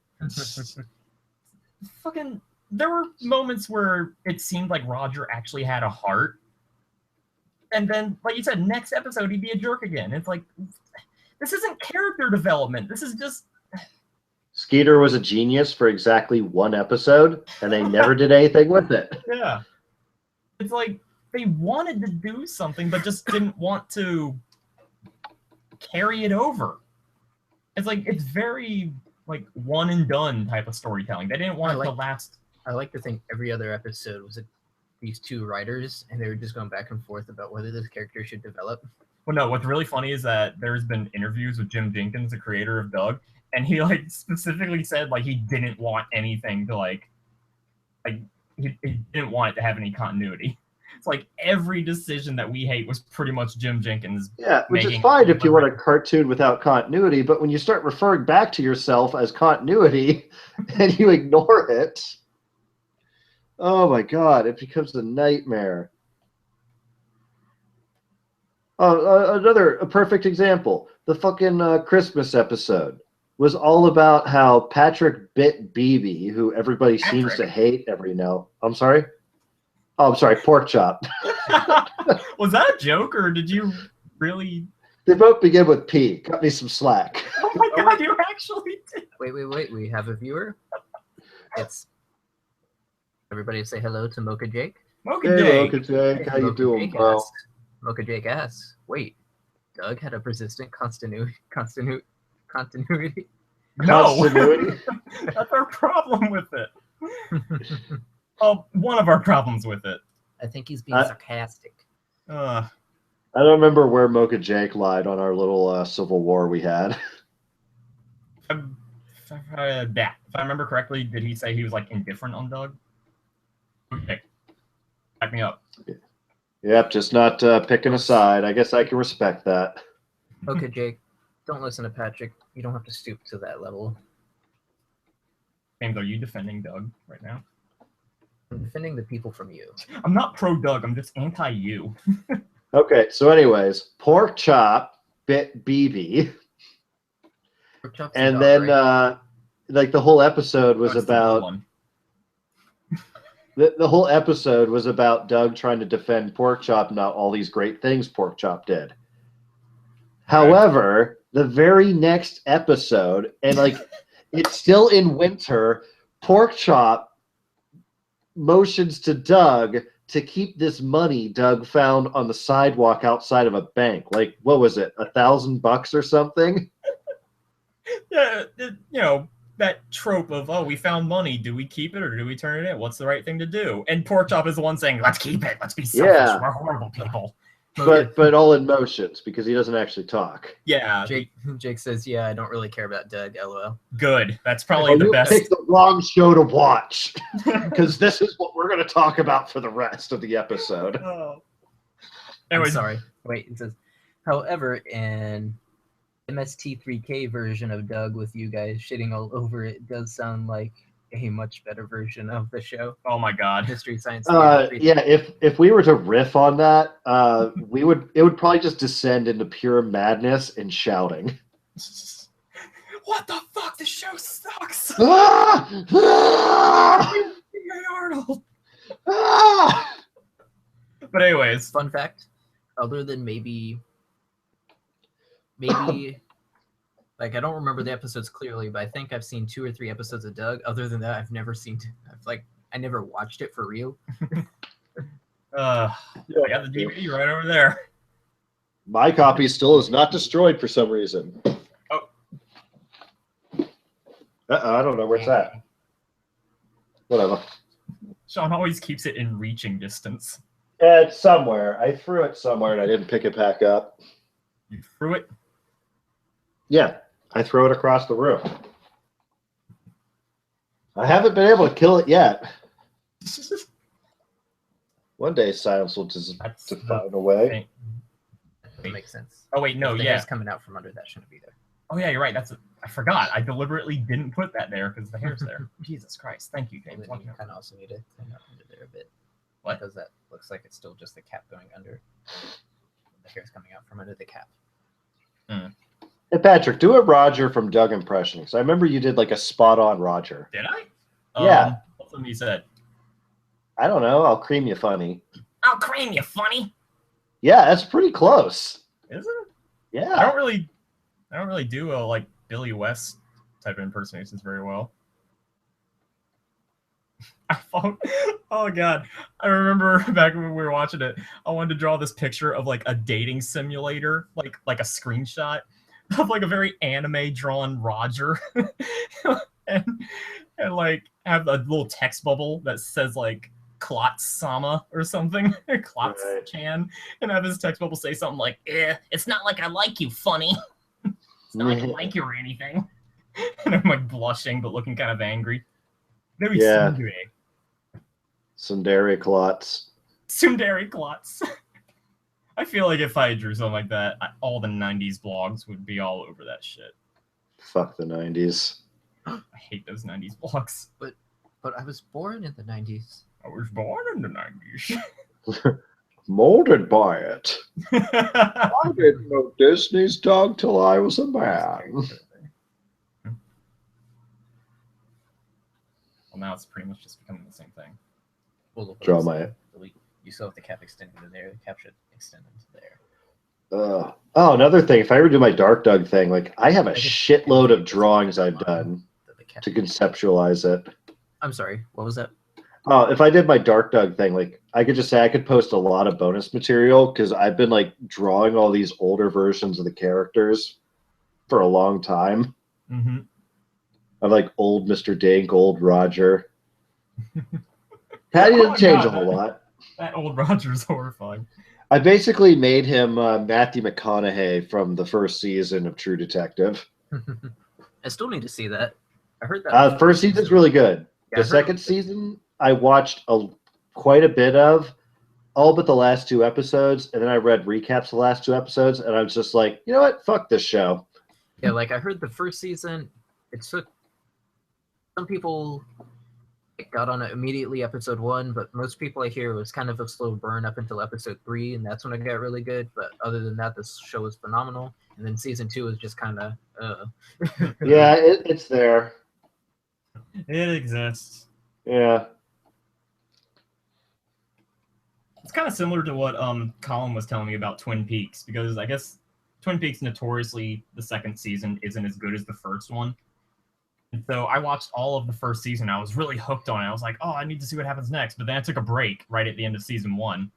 Speaker 2: Fucking, there were moments where it seemed like Roger actually had a heart. And then, like you said, next episode he'd be a jerk again. It's like, this isn't character development. This is just...
Speaker 1: Skeeter was a genius for exactly one episode, and they never did anything with it.
Speaker 2: Yeah. It's like, they wanted to do something, but just didn't want to carry it over. It's like, it's very, like, one and done type of storytelling. They didn't want it to last.
Speaker 3: I like to think every other episode was a these two writers, and they were just going back and forth about whether this character should develop.
Speaker 2: Well, no, what's really funny is that there's been interviews with Jim Jenkins, the creator of Doug, and he like specifically said like he didn't want anything to like he didn't want it to have any continuity. It's like every decision that we hate was pretty much Jim Jenkins.
Speaker 1: Yeah, which is fine if you want a cartoon without continuity, but when you start referring back to yourself as continuity and you ignore it, oh my god, it becomes a nightmare. A perfect example. The fucking Christmas episode was all about how Patrick bit BB, who everybody seems to hate every now. I'm sorry? Oh, I'm sorry, Pork Chop.
Speaker 2: Was that a joke, or did you really...
Speaker 1: They both begin with P. Cut me some slack.
Speaker 2: Oh my god, you actually did.
Speaker 3: Wait. We have a viewer. It's... Everybody say hello to Mocha Jake.
Speaker 2: Mocha Jake.
Speaker 1: Mocha Jake. How you doing, bro?
Speaker 3: Mocha Jake asks, wait, Doug had a persistent continuity?
Speaker 2: No.
Speaker 1: Continuity?
Speaker 2: That's our problem with it. One of our problems with it.
Speaker 3: I think he's being sarcastic.
Speaker 1: I don't remember where Mocha Jake lied on our little civil war we had.
Speaker 2: If I remember correctly, did he say he was like indifferent on Doug? Okay. Back me up.
Speaker 1: Yep, just not picking a side. I guess I can respect that.
Speaker 3: Okay, Jake, don't listen to Patrick. You don't have to stoop to that level.
Speaker 2: James, are you defending Doug right now?
Speaker 3: I'm defending the people from you.
Speaker 2: I'm not pro Doug. I'm just anti you.
Speaker 1: Okay, so anyways, Pork Chop bit BB. And then, like, the whole episode was about... The whole episode was about Doug trying to defend Pork Chop, not all these great things Pork Chop did. However, the very next episode, and like it's still in winter, Pork Chop motions to Doug to keep this money Doug found on the sidewalk outside of a bank. Like, what was it, $1,000 or something?
Speaker 2: Yeah, that trope of, oh, we found money. Do we keep it or do we turn it in? What's the right thing to do? And Pork Chop is the one saying, let's keep it. Let's be selfish.
Speaker 1: Yeah.
Speaker 2: We're horrible people.
Speaker 1: But all in motions because he doesn't actually talk.
Speaker 2: Yeah.
Speaker 3: Jake says, yeah, I don't really care about Doug, LOL.
Speaker 2: Good. That's probably the best.
Speaker 1: You picked the wrong show to watch because this is what we're going to talk about for the rest of the episode.
Speaker 2: Oh.
Speaker 3: Anyways. I'm sorry. Wait, it says, however, in MST3K version of Doug with you guys shitting all over it does sound like a much better version of the show.
Speaker 2: Oh my god.
Speaker 3: History, science.
Speaker 1: Yeah, if we were to riff on that, it would probably just descend into pure madness and shouting.
Speaker 2: What the fuck? This show sucks. Arnold. But anyways,
Speaker 3: fun fact, other than maybe like I don't remember the episodes clearly, but I think I've seen 2 or 3 episodes of Doug. Other than that, I've never seen. I never watched it for real.
Speaker 2: I got the DVD right over there.
Speaker 1: My copy still is not destroyed for some reason.
Speaker 2: Oh.
Speaker 1: I don't know where it's at. Whatever.
Speaker 2: Shawn always keeps it in reaching distance.
Speaker 1: It's somewhere. I threw it somewhere and I didn't pick it back up.
Speaker 2: You threw it?
Speaker 1: Yeah, I throw it across the room. I haven't been able to kill it yet. One day science will just find a way.
Speaker 3: That makes sense.
Speaker 2: Oh wait, no,
Speaker 3: the hair's coming out from under that shouldn't be there.
Speaker 2: Oh yeah, you're right. I forgot. I deliberately didn't put that there because the hair's there. Jesus Christ! Thank you, James.
Speaker 3: You kind of also need to clean up under there a bit.
Speaker 2: What?
Speaker 3: Because that looks like it's still just the cap going under. The hair's coming out from under the cap.
Speaker 2: Hmm.
Speaker 1: Hey, Patrick, do a Roger from Doug impression. Because I remember you did like a spot-on Roger.
Speaker 2: Did I?
Speaker 1: Yeah.
Speaker 2: What's something you said?
Speaker 1: I don't know. I'll cream you funny.
Speaker 2: I'll cream you funny.
Speaker 1: Yeah, that's pretty close.
Speaker 2: Is it?
Speaker 1: Yeah.
Speaker 2: I don't really do a like Billy West type of impersonations very well. Oh god, I remember back when we were watching it, I wanted to draw this picture of like a dating simulator, like a screenshot of like a very anime drawn Roger, and like have a little text bubble that says like Klotz-sama or something, or Klotz-chan, and have his text bubble say something like, it's not like I like you, funny. It's not like I like you or anything. And I'm like blushing, but looking kind of angry. Very tsundere.
Speaker 1: Tsundere Klotz.
Speaker 2: Tsundere Klotz. I feel like if I drew something like that, all the 90s blogs would be all over that shit.
Speaker 1: Fuck the 90s.
Speaker 2: I hate those 90s blogs.
Speaker 3: But I was born in the 90s.
Speaker 2: I was born in the 90s.
Speaker 1: Molded by it. I didn't know Disney's dog till I was a man.
Speaker 2: Well, now it's pretty much just becoming the same thing.
Speaker 3: Well,
Speaker 1: Draw my...
Speaker 3: You still have the cap extended to there. The cap should extend into there.
Speaker 1: Oh, another thing. If I ever do my Dark Doug thing, like I have a shitload of drawings I've done to conceptualize it.
Speaker 3: I'm sorry. What was that?
Speaker 1: Oh, if I did my Dark Doug thing, like I could just say I could post a lot of bonus material because I've been like drawing all these older versions of the characters for a long time.
Speaker 2: Mm-hmm.
Speaker 1: Of like old Mr. Dink, old Roger. Patty didn't change a whole lot.
Speaker 2: That old Roger's horrifying.
Speaker 1: I basically made him Matthew McConaughey from the first season of True Detective.
Speaker 3: I still need to see that. I heard that.
Speaker 1: First season's really good.
Speaker 3: Yeah,
Speaker 1: the second season, I watched quite a bit of, all but the last 2 episodes, and then I read recaps of the last 2 episodes, and I was just like, you know what? Fuck this show.
Speaker 3: Yeah, like I heard the first season, it took some people got on it immediately episode 1, but most people I hear it was kind of a slow burn up until episode 3, and that's when it got really good. But other than that, this show was phenomenal. And then season 2 is just kind of
Speaker 1: Yeah, it's there.
Speaker 2: It exists.
Speaker 1: Yeah.
Speaker 2: It's kind of similar to what Colin was telling me about Twin Peaks, because I guess Twin Peaks notoriously the second season isn't as good as the first one. And so I watched all of the first season. I was really hooked on it. I was like, oh, I need to see what happens next. But then I took a break right at the end of season 1.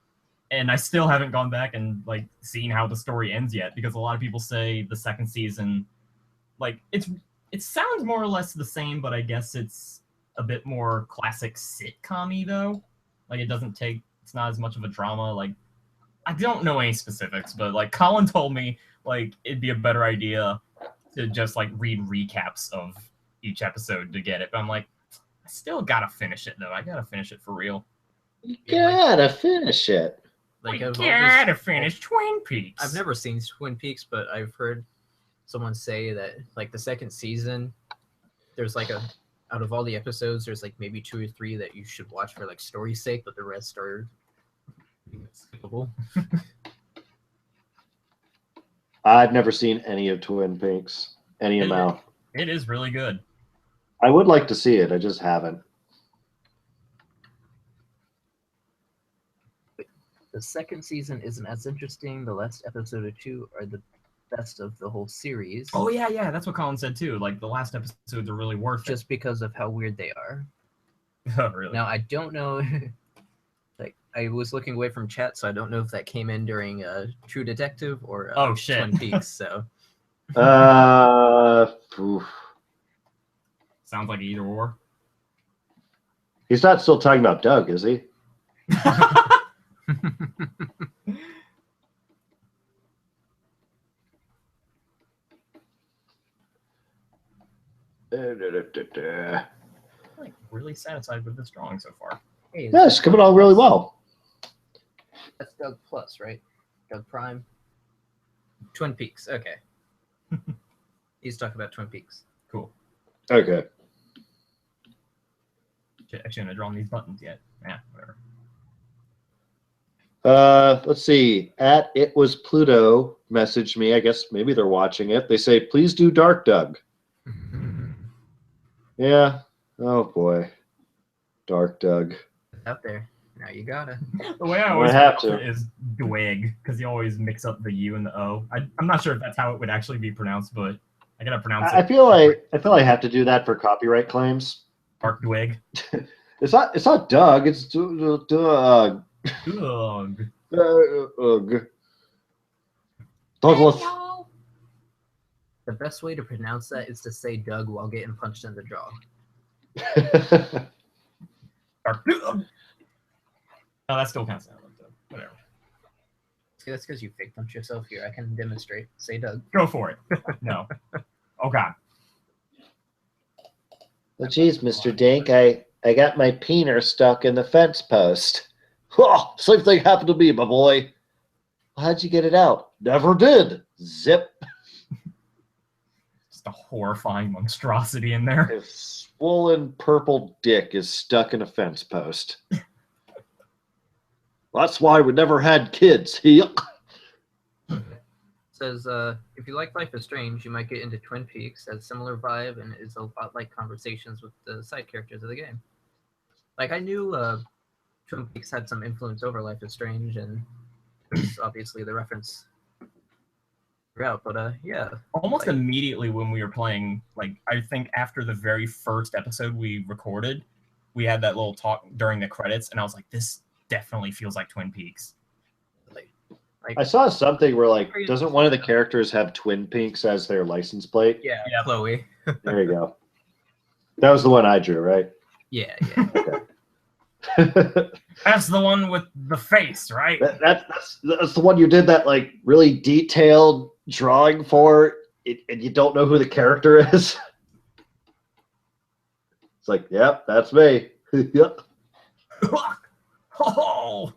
Speaker 2: And I still haven't gone back and like seen how the story ends yet, because a lot of people say the second season, like it sounds more or less the same, but I guess it's a bit more classic sitcom-y though. Like it's not as much of a drama. Like I don't know any specifics, but like Colin told me like it'd be a better idea to just like read recaps of each episode to get it. But I'm like, I still gotta finish it though. I gotta finish it for real.
Speaker 1: You gotta finish it.
Speaker 2: Like, we gotta finish Twin Peaks.
Speaker 3: I've never seen Twin Peaks, but I've heard someone say that like the second season, there's like out of all the episodes, there's like maybe 2 or 3 that you should watch for like story's sake, but the rest are skippable.
Speaker 1: I've never seen any of Twin Peaks, any amount.
Speaker 2: It is really good.
Speaker 1: I would like to see it. I just haven't.
Speaker 3: The second season isn't as interesting. The last episode or 2 are the best of the whole series.
Speaker 2: Oh, yeah. That's what Colin said, too. Like, the last episodes are really worth it.
Speaker 3: Just because of how weird they are.
Speaker 2: Oh, really?
Speaker 3: Now, I don't know... like, I was looking away from chat, so I don't know if that came in during True Detective or Twin Peaks, so...
Speaker 1: Oof.
Speaker 2: Sounds like either or.
Speaker 1: He's not still talking about Doug, is he?
Speaker 2: I'm like really satisfied with this drawing so far.
Speaker 3: Hey,
Speaker 1: yeah, it's coming along really well.
Speaker 3: That's Doug Plus, right? Doug Prime. Twin Peaks. Okay. He's talking about Twin Peaks.
Speaker 2: Cool.
Speaker 1: Okay.
Speaker 2: Actually, haven't drawn these buttons yet. Yeah, whatever.
Speaker 1: Let's see. At It Was Pluto messaged me. I guess maybe they're watching it. They say, please do Dark Doug. Yeah. Oh boy. Dark Doug.
Speaker 3: Out there. Now you gotta.
Speaker 2: The way I always have to is Dweg, because you always mix up the U and the O. I'm not sure if that's how it would actually be pronounced, but I gotta pronounce it.
Speaker 1: I feel like I have to do that for copyright claims.
Speaker 2: Dark Dweg.
Speaker 1: It's not Doug. It's Doug.
Speaker 2: Doug.
Speaker 1: Douglas.
Speaker 3: The best way to pronounce that is to say Doug while getting punched in the jaw.
Speaker 2: Dark Doug. No, that still counts. Whatever.
Speaker 3: See, that's because you fake punch yourself here. I can demonstrate. Say Doug.
Speaker 2: Go for it. No. Oh God.
Speaker 1: Well, geez, Mr. Dink, I got my peener stuck in the fence post. Oh, same thing happened to me, my boy. How'd you get it out? Never did. Zip.
Speaker 2: Just a horrifying monstrosity in there.
Speaker 1: A swollen purple dick is stuck in a fence post. That's why we never had kids.
Speaker 3: Says, if you like Life is Strange, you might get into Twin Peaks. Has a similar vibe and is a lot like conversations with the side characters of the game. Like, I knew Twin Peaks had some influence over Life is Strange, and there's obviously the reference throughout, but yeah.
Speaker 2: Almost immediately when we were playing, like, I think after the very first episode we recorded, we had that little talk during the credits, and I was like, this definitely feels like Twin Peaks.
Speaker 3: Like,
Speaker 1: I saw something where, like, doesn't one of the characters have Twin Peaks as their license plate?
Speaker 3: yeah. Chloe.
Speaker 1: There you go. That was the one I drew, right?
Speaker 3: Yeah.
Speaker 1: Okay.
Speaker 2: That's the one with the face, right?
Speaker 1: That's the one you did that, like, really detailed drawing for, and you don't know who the character is. It's like, yep, that's me. Yep.
Speaker 2: Oh!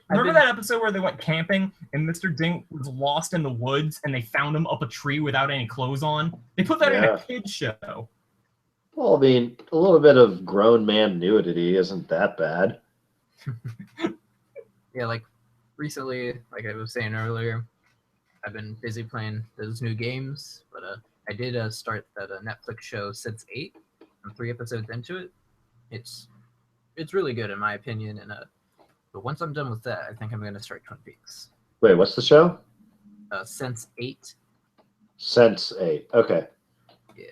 Speaker 2: Remember that episode where they went camping and Mr. Dink was lost in the woods and they found him up a tree without any clothes on? They put that in a kid's show.
Speaker 1: Well, I mean, a little bit of grown man nudity isn't that bad.
Speaker 3: Yeah, like recently, like I was saying earlier, I've been busy playing those new games, but I did start that Netflix show Sense 8. I'm 3 episodes into it. It's really good in my opinion, and but once I'm done with that, I think I'm going to start Twin Peaks.
Speaker 1: Wait, what's the show?
Speaker 3: Sense 8.
Speaker 1: Sense 8. Okay.
Speaker 3: Yeah.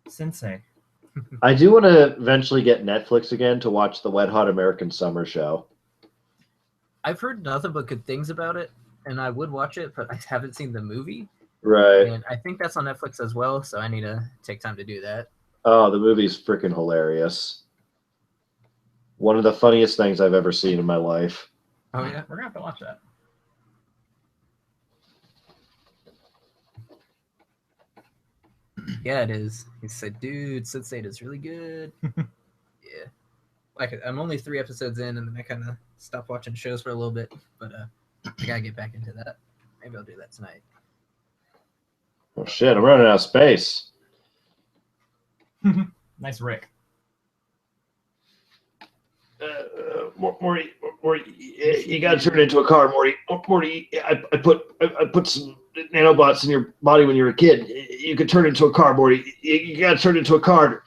Speaker 2: Sensei.
Speaker 1: I do want to eventually get Netflix again to watch the Wet Hot American Summer show.
Speaker 3: I've heard nothing but good things about it, and I would watch it, but I haven't seen the movie.
Speaker 1: Right.
Speaker 3: And I think that's on Netflix as well, so I need to take time to do that.
Speaker 1: Oh, the movie's freaking hilarious. One of the funniest things I've ever seen in my life.
Speaker 2: Oh, yeah? We're going to have to watch that.
Speaker 3: Yeah, it is. He said, dude, Sense 8 is really good. Yeah. Like, I'm only 3 episodes in, and then I kind of stopped watching shows for a little bit, but I got to get back into that. Maybe I'll do that tonight.
Speaker 1: Oh, shit, I'm running out of space.
Speaker 2: Nice Rick.
Speaker 1: Morty, you gotta turn it into a car, Morty. Morty, I put some nanobots in your body when you were a kid. You could turn it into a car, Morty. You gotta turn it into a car.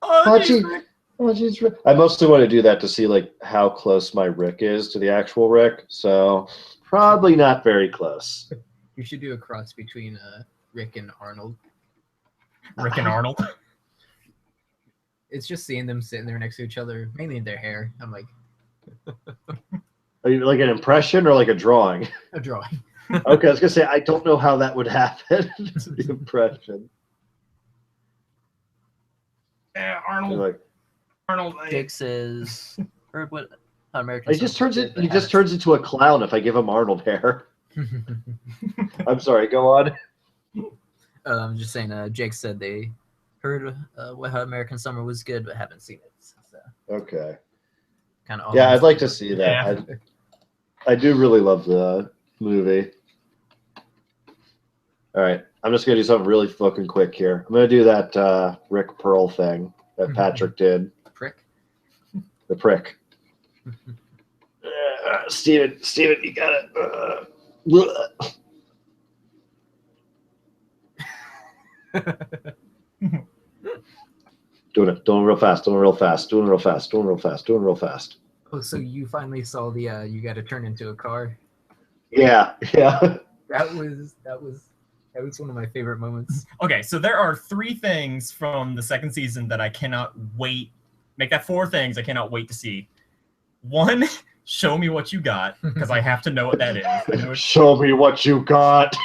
Speaker 1: Oh, geez, Rick. I mostly want to do that to see like how close my Rick is to the actual Rick. So probably not very close.
Speaker 3: You should do a cross between Rick and Arnold.
Speaker 2: Rick and Arnold.
Speaker 3: It's just seeing them sitting there next to each other, mainly in their hair. I'm like,
Speaker 1: are you like an impression or like a drawing?
Speaker 3: a drawing.
Speaker 1: Okay, I was gonna say I don't know how that would happen. The impression.
Speaker 2: Yeah, Arnold.
Speaker 1: Like,
Speaker 2: Arnold.
Speaker 3: Jake says, heard what American.
Speaker 1: He just turns into a clown if I give him Arnold hair. I'm sorry. Go on.
Speaker 3: I'm just saying. Jake said they heard what How American Summer was good, but haven't seen it. So,
Speaker 1: okay.
Speaker 3: Kind of.
Speaker 1: Yeah, I'd like to see that.
Speaker 2: Yeah.
Speaker 1: I do really love the movie. All right, I'm just gonna do something really fucking quick here. I'm gonna do that Rick Pearl thing that Patrick did.
Speaker 3: Prick.
Speaker 1: The prick. Steven, you got it. Doing real fast.
Speaker 3: Oh, so you finally saw the you got to turn into a car.
Speaker 1: Yeah.
Speaker 3: That was one of my favorite moments.
Speaker 2: Okay, so there are 3 things from the 2nd season that I cannot wait. Make that 4 things I cannot wait to see. 1, show me what you got, because I have to know what that is.
Speaker 1: Show me what you got.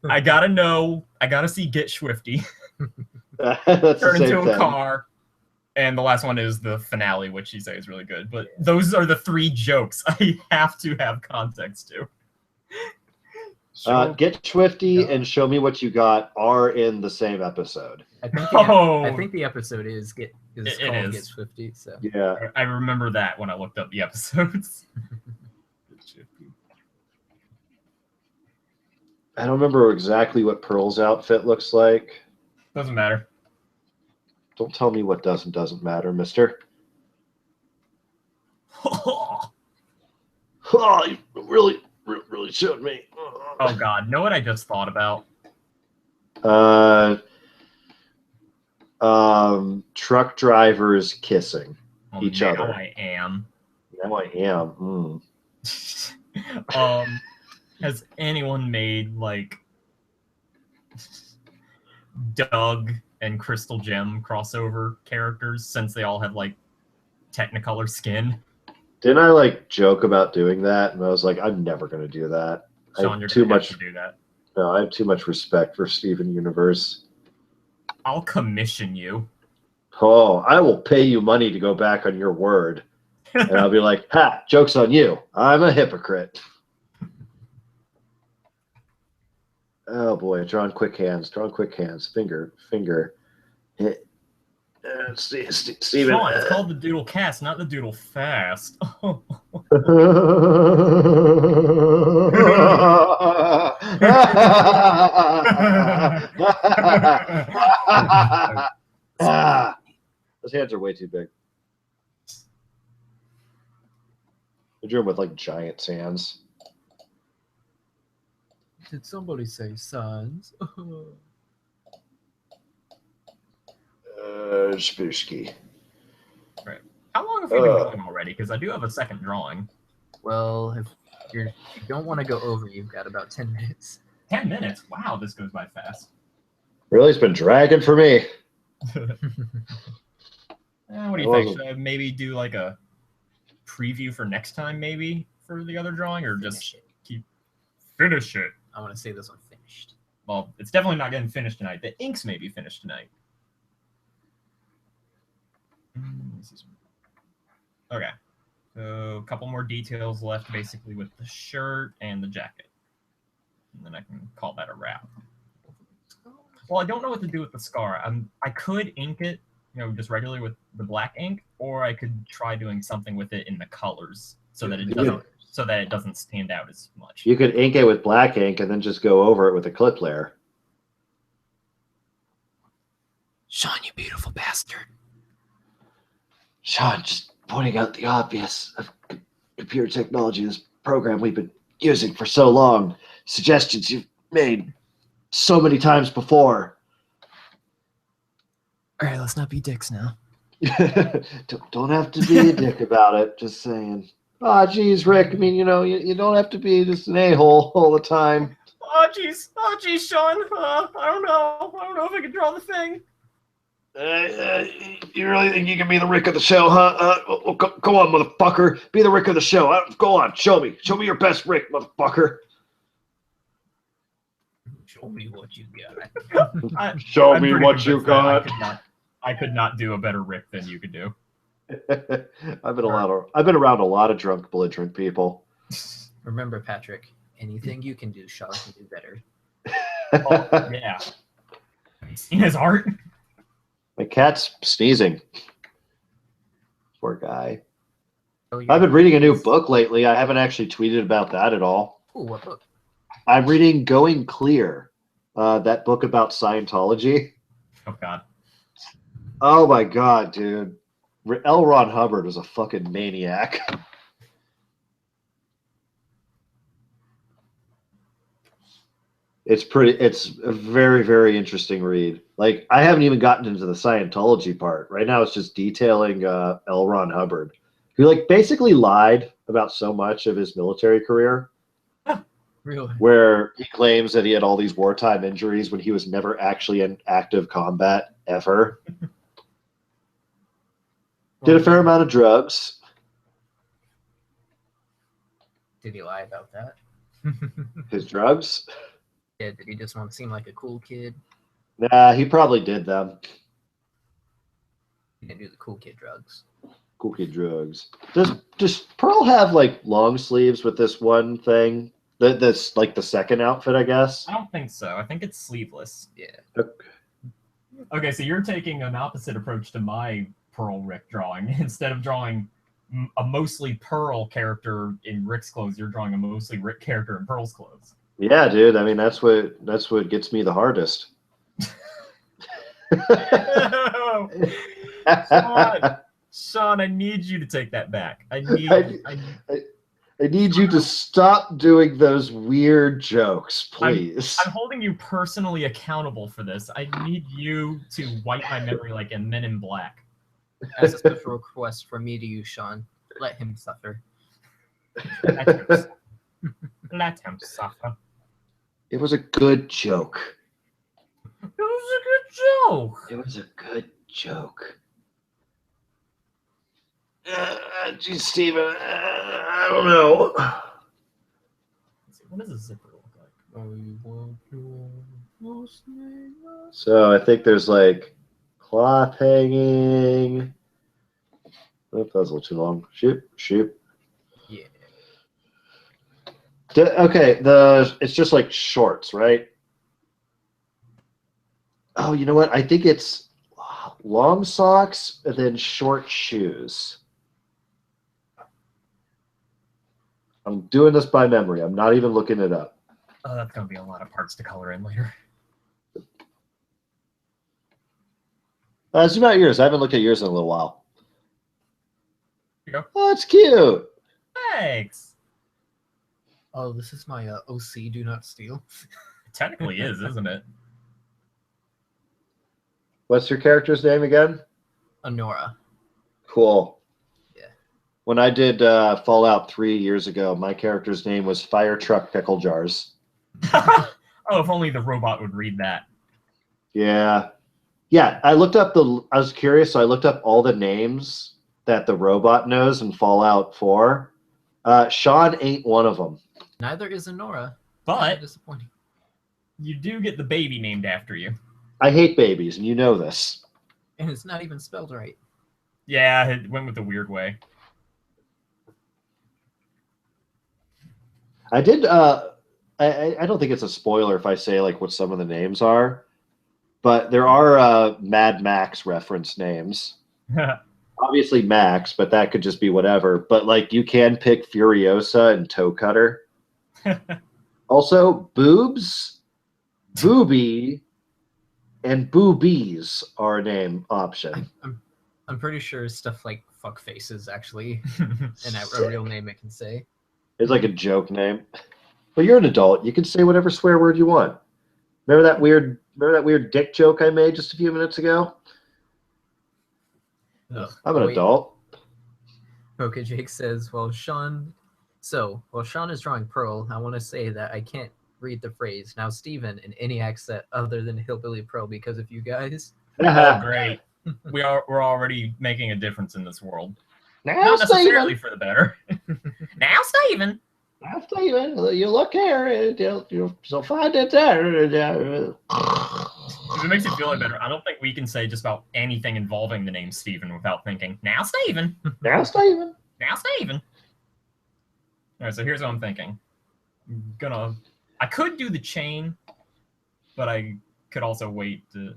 Speaker 2: I gotta know. I gotta see Get Swifty.
Speaker 1: That's
Speaker 2: Turn
Speaker 1: the same
Speaker 2: into a
Speaker 1: thing.
Speaker 2: car. And the last one is the finale, which you say is really good. But those are the 3 jokes I have to have context to.
Speaker 1: Get Swifty and Show Me What You Got are in the same episode.
Speaker 3: I think the episode is called Get Swifty. So
Speaker 1: yeah,
Speaker 2: I remember that when I looked up the episodes.
Speaker 1: I don't remember exactly what Pearl's outfit looks like.
Speaker 2: Doesn't matter.
Speaker 1: Don't tell me what doesn't matter, mister. Oh, you really showed me.
Speaker 2: Oh, God. Know what I just thought about?
Speaker 1: Truck drivers kissing each other.
Speaker 2: I am.
Speaker 1: Now I am.
Speaker 2: Has anyone made, like, Doug and Crystal Gem crossover characters since they all have, like, Technicolor skin?
Speaker 1: Didn't I, like, joke about doing that? And I was like, I'm never going to do that.
Speaker 2: Shawn, you're too much to do that.
Speaker 1: No, I have too much respect for Steven Universe.
Speaker 2: I'll commission you.
Speaker 1: Oh, I will pay you money to go back on your word. And I'll be like, ha, joke's on you. I'm a hypocrite. Oh, boy. Drawing quick hands. Finger. Steven.
Speaker 2: Shawn, it's called the DoodleCast, not the Doodle Fast.
Speaker 1: Those hands are way too big. I drew them with, like, giant hands.
Speaker 3: Did somebody say sons?
Speaker 1: Spooky.
Speaker 2: Right. How long have we been going already? Because I do have a second drawing.
Speaker 3: Well, if you don't want to go over, you've got about 10 minutes.
Speaker 2: 10 minutes? Wow, this goes by fast.
Speaker 1: Really, it's been dragging for me.
Speaker 2: What do you think? Should I maybe do like a preview for next time, maybe, for the other drawing? Or just finish it?
Speaker 3: I want to say this one finished.
Speaker 2: Well, it's definitely not getting finished tonight. The inks may be finished tonight. Okay. So a couple more details left, basically, with the shirt and the jacket. And then I can call that a wrap. Well, I don't know what to do with the scar. I could ink it, just regularly with the black ink, or I could try doing something with it in the colors so that it doesn't stand out as much.
Speaker 1: You could ink it with black ink and then just go over it with a clip layer.
Speaker 3: Shawn, you beautiful bastard.
Speaker 1: Shawn, just pointing out the obvious of computer technology, this program we've been using for so long. Suggestions you've made so many times before.
Speaker 3: All right, let's not be dicks now.
Speaker 1: Don't have to be a dick about it. Just saying. Oh, geez, Rick. I mean, you don't have to be just an a-hole all the time.
Speaker 2: Oh, geez, Shawn. I don't know if I can draw the thing.
Speaker 1: You really think you can be the Rick of the show, huh? Well, go on, motherfucker. Be the Rick of the show. Go on. Show me. Show me your best Rick, motherfucker.
Speaker 3: Show me what you got.
Speaker 1: Show me what you got.
Speaker 2: I could not do a better Rick than you could do.
Speaker 1: I've been around a lot of drunk, belligerent people.
Speaker 3: Remember, Patrick, anything you can do, Shawn can do better.
Speaker 2: Oh, yeah. Have you seen his art?
Speaker 1: My cat's sneezing. Poor guy.
Speaker 3: Oh,
Speaker 1: I've been reading a new book lately. I haven't actually tweeted about that at all.
Speaker 3: Ooh, what book?
Speaker 1: I'm reading Going Clear, that book about Scientology.
Speaker 2: Oh, God.
Speaker 1: Oh, my God, dude. L. Ron Hubbard was a fucking maniac. It's a very, very interesting read. Like, I haven't even gotten into the Scientology part. Right now it's just detailing L. Ron Hubbard, who, like, basically lied about so much of his military career.
Speaker 3: Really?
Speaker 1: Where he claims that he had all these wartime injuries when he was never actually in active combat ever. Did a fair amount of drugs.
Speaker 3: Did he lie about that?
Speaker 1: His drugs?
Speaker 3: Yeah, did he just want to seem like a cool kid?
Speaker 1: Nah, he probably did them.
Speaker 3: can do the cool kid drugs.
Speaker 1: Cool kid drugs. Does Pearl have like long sleeves with this one thing? That's like the second outfit, I guess.
Speaker 2: I don't think so. I think it's sleeveless.
Speaker 3: Yeah.
Speaker 2: Okay, so you're taking an opposite approach to my Pearl Rick drawing. Instead of drawing a mostly Pearl character in Rick's clothes, you're drawing a mostly Rick character in Pearl's clothes.
Speaker 1: Yeah, dude. I mean, that's what gets me the hardest.
Speaker 2: Shawn, I need you to take that back. I
Speaker 1: need you to stop doing those weird jokes, please.
Speaker 2: I'm holding you personally accountable for this. I need you to wipe my memory like in Men in Black.
Speaker 3: As a special request from me to you, Shawn, let him suffer.
Speaker 2: Let him suffer.
Speaker 1: It was a good joke.
Speaker 2: It was a good joke.
Speaker 1: It was a good joke. Geez, Steven, I don't know.
Speaker 2: Let's see, what does a zipper look like?
Speaker 1: So I think there's like cloth hanging. Oh, that was a little too long. Shoot.
Speaker 3: Yeah.
Speaker 1: Okay, it's just like shorts, right? Oh, you know what? I think it's long socks and then short shoes. I'm doing this by memory. I'm not even looking it up.
Speaker 2: Oh, that's going to be a lot of parts to color in later.
Speaker 1: Zoom out yours. I haven't looked at yours in a little while.
Speaker 2: Here you go.
Speaker 1: Oh, that's cute.
Speaker 2: Thanks.
Speaker 3: Oh, this is my OC Do Not Steal.
Speaker 2: It technically is, isn't it?
Speaker 1: What's your character's name again?
Speaker 3: Honora.
Speaker 1: Cool.
Speaker 3: Yeah.
Speaker 1: When I did Fallout 3 years ago, my character's name was Fire Truck Pickle Jars.
Speaker 2: Oh, if only the robot would read that.
Speaker 1: Yeah. Yeah, I was curious, so I looked up all the names that the robot knows in Fallout 4. Shawn ain't one of them.
Speaker 3: Neither is Honora.
Speaker 2: But
Speaker 3: disappointing.
Speaker 2: You do get the baby named after you.
Speaker 1: I hate babies, and you know this.
Speaker 3: And it's not even spelled right.
Speaker 2: Yeah, it went with the weird way.
Speaker 1: I did. I don't think it's a spoiler if I say like what some of the names are, but there are Mad Max reference names. Obviously Max, but that could just be whatever. But like you can pick Furiosa and Toe Cutter. Also, boobs, booby, and boobies are a name option.
Speaker 3: I'm pretty sure stuff like fuckface is actually a real name it can say.
Speaker 1: It's like a joke name. Well, you're an adult. You can say whatever swear word you want. Remember that weird dick joke I made just a few minutes ago? I'm an adult.
Speaker 3: Okay, Jake says, while Shawn is drawing Pearl, I want to say that I can't read the phrase, now Steven, in any accent other than Hillbilly Pearl because of you guys.
Speaker 2: Oh, great. We're already making a difference in this world.
Speaker 1: Now,
Speaker 2: not necessarily
Speaker 1: Steven.
Speaker 2: for the better. Now, Steven.
Speaker 1: Now, Steven, you look here, you'll find it there.
Speaker 2: If it makes you feel any better, I don't think we can say just about anything involving the name Steven without thinking, now, Steven.
Speaker 1: Now, Steven.
Speaker 2: Now, Steven. All right, so here's what I'm thinking. I could do the chain, but I could also wait to...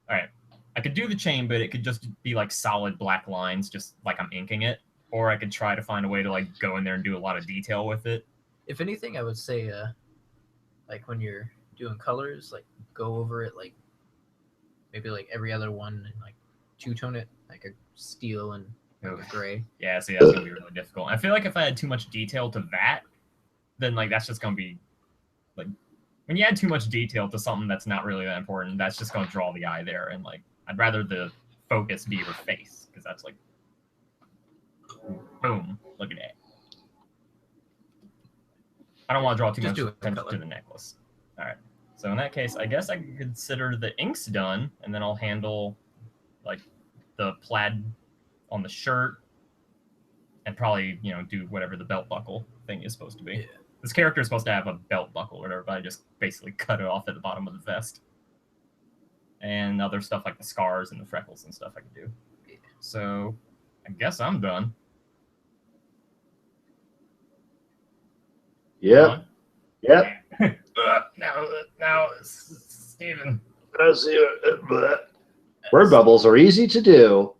Speaker 2: All right. I could do the chain, but it could just be like solid black lines, just like I'm inking it. Or I could try to find a way to like go in there and do a lot of detail with it.
Speaker 3: If anything, I would say, like when you're doing colors, like go over it, like maybe like every other one, and like two-tone it, like a steel and like a gray.
Speaker 2: Yeah, see, that's gonna be really difficult. I feel like if I had too much detail to that, then like that's just gonna be like when you add too much detail to something that's not really that important, that's just gonna draw the eye there, and like I'd rather the focus be your face because that's like boom, look at that. I don't want to draw too much attention to the necklace. All right, so in that case, I guess I could consider the inks done, and then I'll handle like the plaid on the shirt, and probably do whatever the belt buckle thing is supposed to be. Yeah. This character is supposed to have a belt buckle or whatever, but I just basically cut it off at the bottom of the vest. And other stuff like the scars and the freckles and stuff I could do. So I guess I'm done.
Speaker 1: Yep. Yep.
Speaker 2: Now, Steven.
Speaker 1: Word bubbles are easy to do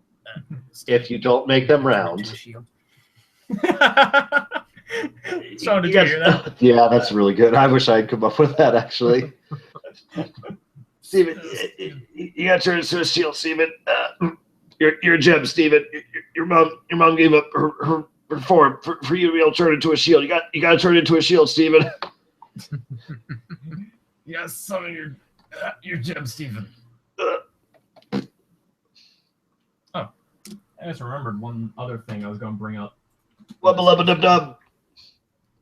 Speaker 1: if you don't make them round.
Speaker 2: Shawn, did you hear that?
Speaker 1: Yeah, that's really good. I wish I'd come up with that, actually. Steven, you got to turn into a shield, Steven. You're a gem, Steven. Your mom gave up her form for you to be able to turn into a shield. You got to turn into a shield, Steven.
Speaker 2: You got to summon your gem, Steven. Oh, I just remembered one other thing I was going to bring up.
Speaker 1: Wubba-lubba-dub-dub.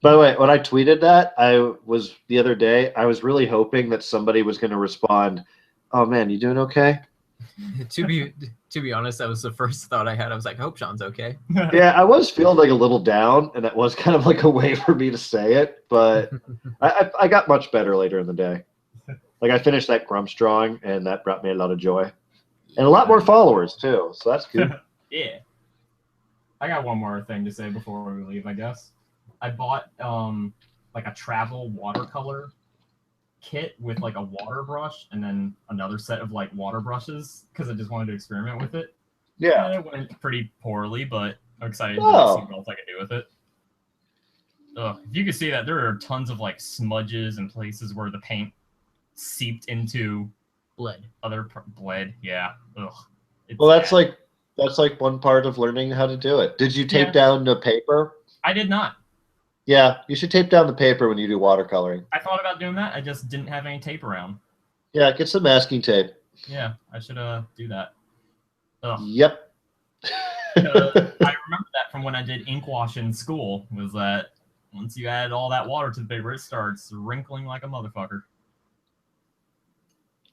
Speaker 1: By the way, when I tweeted that, the other day, I was really hoping that somebody was going to respond, "Oh man, you doing okay?"
Speaker 3: To be honest, that was the first thought I had. I was like, I hope Sean's okay.
Speaker 1: Yeah, I was feeling like a little down, and that was kind of like a way for me to say it, but I got much better later in the day. Like I finished that Grumps drawing, and that brought me a lot of joy. And a lot more followers, too, so that's good.
Speaker 2: Yeah. I got one more thing to say before we leave, I guess. I bought like a travel watercolor kit with like a water brush and then another set of like water brushes because I just wanted to experiment with it.
Speaker 1: Yeah.
Speaker 2: And it went pretty poorly, but I'm excited to see what else I can do with it. If you can see that, there are tons of like smudges and places where the paint seeped into
Speaker 3: Bled.
Speaker 2: Bled. Yeah. Ugh.
Speaker 1: Well, that's like one part of learning how to do it. Did you tape down the paper?
Speaker 2: I did not.
Speaker 1: Yeah, you should tape down the paper when you do watercoloring.
Speaker 2: I thought about doing that. I just didn't have any tape around.
Speaker 1: Yeah, get some masking tape.
Speaker 2: Yeah, I should do that. Ugh.
Speaker 1: Yep.
Speaker 2: I remember that from when I did ink wash in school, was that once you add all that water to the paper, it starts wrinkling like a motherfucker.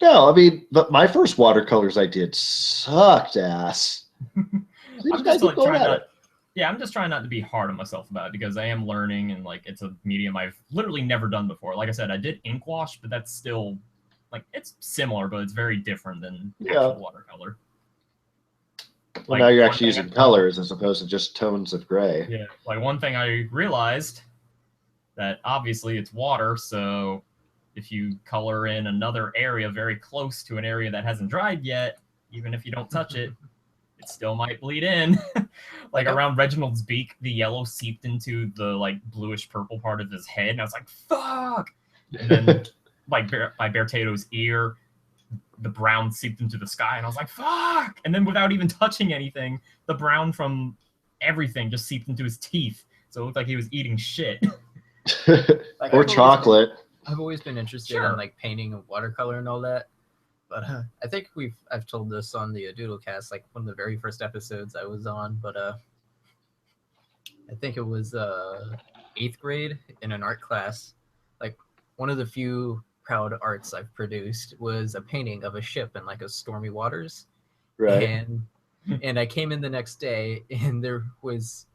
Speaker 1: No, I mean, but my first watercolors I did sucked ass.
Speaker 2: I'm just like I'm just trying not to be hard on myself about it because I am learning and like it's a medium I've literally never done before. Like I said, I did ink wash, but that's still like it's similar, but it's very different than actual watercolor.
Speaker 1: Well, now you're actually using colors as opposed to just tones of gray.
Speaker 2: Yeah, like one thing I realized that obviously it's water, so if you color in another area very close to an area that hasn't dried yet, even if you don't touch it, it still might bleed in. Like around Reginald's beak, the yellow seeped into the like bluish purple part of his head, and I was like, "Fuck!" And then like by Bear Tato's ear, the brown seeped into the sky, and I was like, "Fuck!" And then without even touching anything, the brown from everything just seeped into his teeth, so it looked like he was eating shit.
Speaker 1: Or chocolate.
Speaker 3: I've always been interested in like painting and watercolor and all that. But I think I've told this on the DoodleCast, like one of the very first episodes I was on. But I think it was 8th grade in an art class. Like one of the few proud arts I've produced was a painting of a ship in like a stormy waters.
Speaker 1: Right.
Speaker 3: And I came in the next day and there was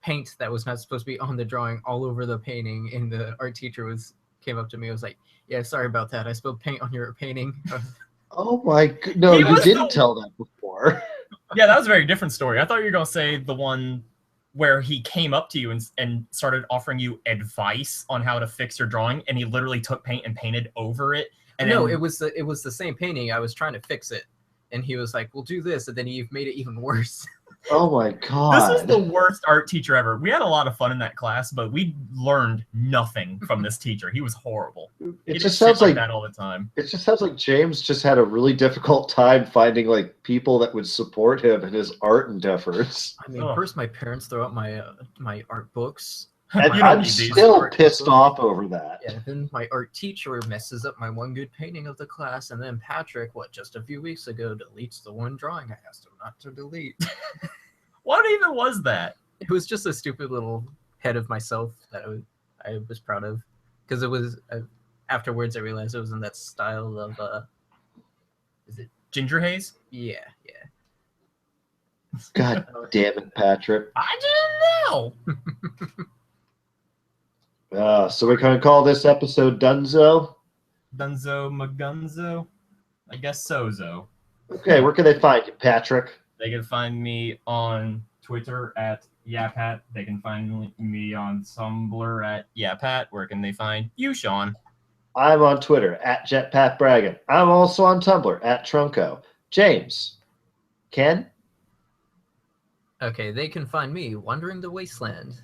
Speaker 3: paint that was not supposed to be on the drawing all over the painting. And the art teacher came up to me and was like, "Yeah, sorry about that. I spilled paint on your painting."
Speaker 1: Oh my god. No, you didn't tell that before.
Speaker 2: Yeah, that was a very different story. I thought you were going to say the one where he came up to you and started offering you advice on how to fix your drawing, and he literally took paint and painted over it. And
Speaker 3: no, it was the same painting. I was trying to fix it, and he was like, "We'll do this," and then he made it even worse.
Speaker 1: Oh my god.
Speaker 2: This is the worst art teacher ever. We had a lot of fun in that class, but we learned nothing from this teacher. He was horrible.
Speaker 1: It just sounds like
Speaker 2: that all the time.
Speaker 1: It just sounds like James just had a really difficult time finding like people that would support him in his art endeavors.
Speaker 3: I mean, first my parents throw out my art books.
Speaker 1: And I'm still pissed off over that.
Speaker 3: Yeah, then my art teacher messes up my one good painting of the class, and then Patrick, just a few weeks ago, deletes the one drawing I asked him not to delete.
Speaker 2: What even was that?
Speaker 3: It was just a stupid little head of myself that I was proud of, because it was afterwards I realized it was in that style of is it
Speaker 2: Ginger Haze?
Speaker 3: Yeah.
Speaker 1: God damn it, Patrick!
Speaker 2: I didn't know.
Speaker 1: So we're gonna call this episode Dunzo.
Speaker 2: Dunzo Magunzo? I guess Sozo.
Speaker 1: Okay, where can they find you, Patrick?
Speaker 2: They can find me on Twitter at Yapat. They can find me on Tumblr at Yapat. Where can they find you, Shawn?
Speaker 1: I'm on Twitter at JetPatBraggin. I'm also on Tumblr at Trunco. James, Ken?
Speaker 3: Okay, they can find me wandering the wasteland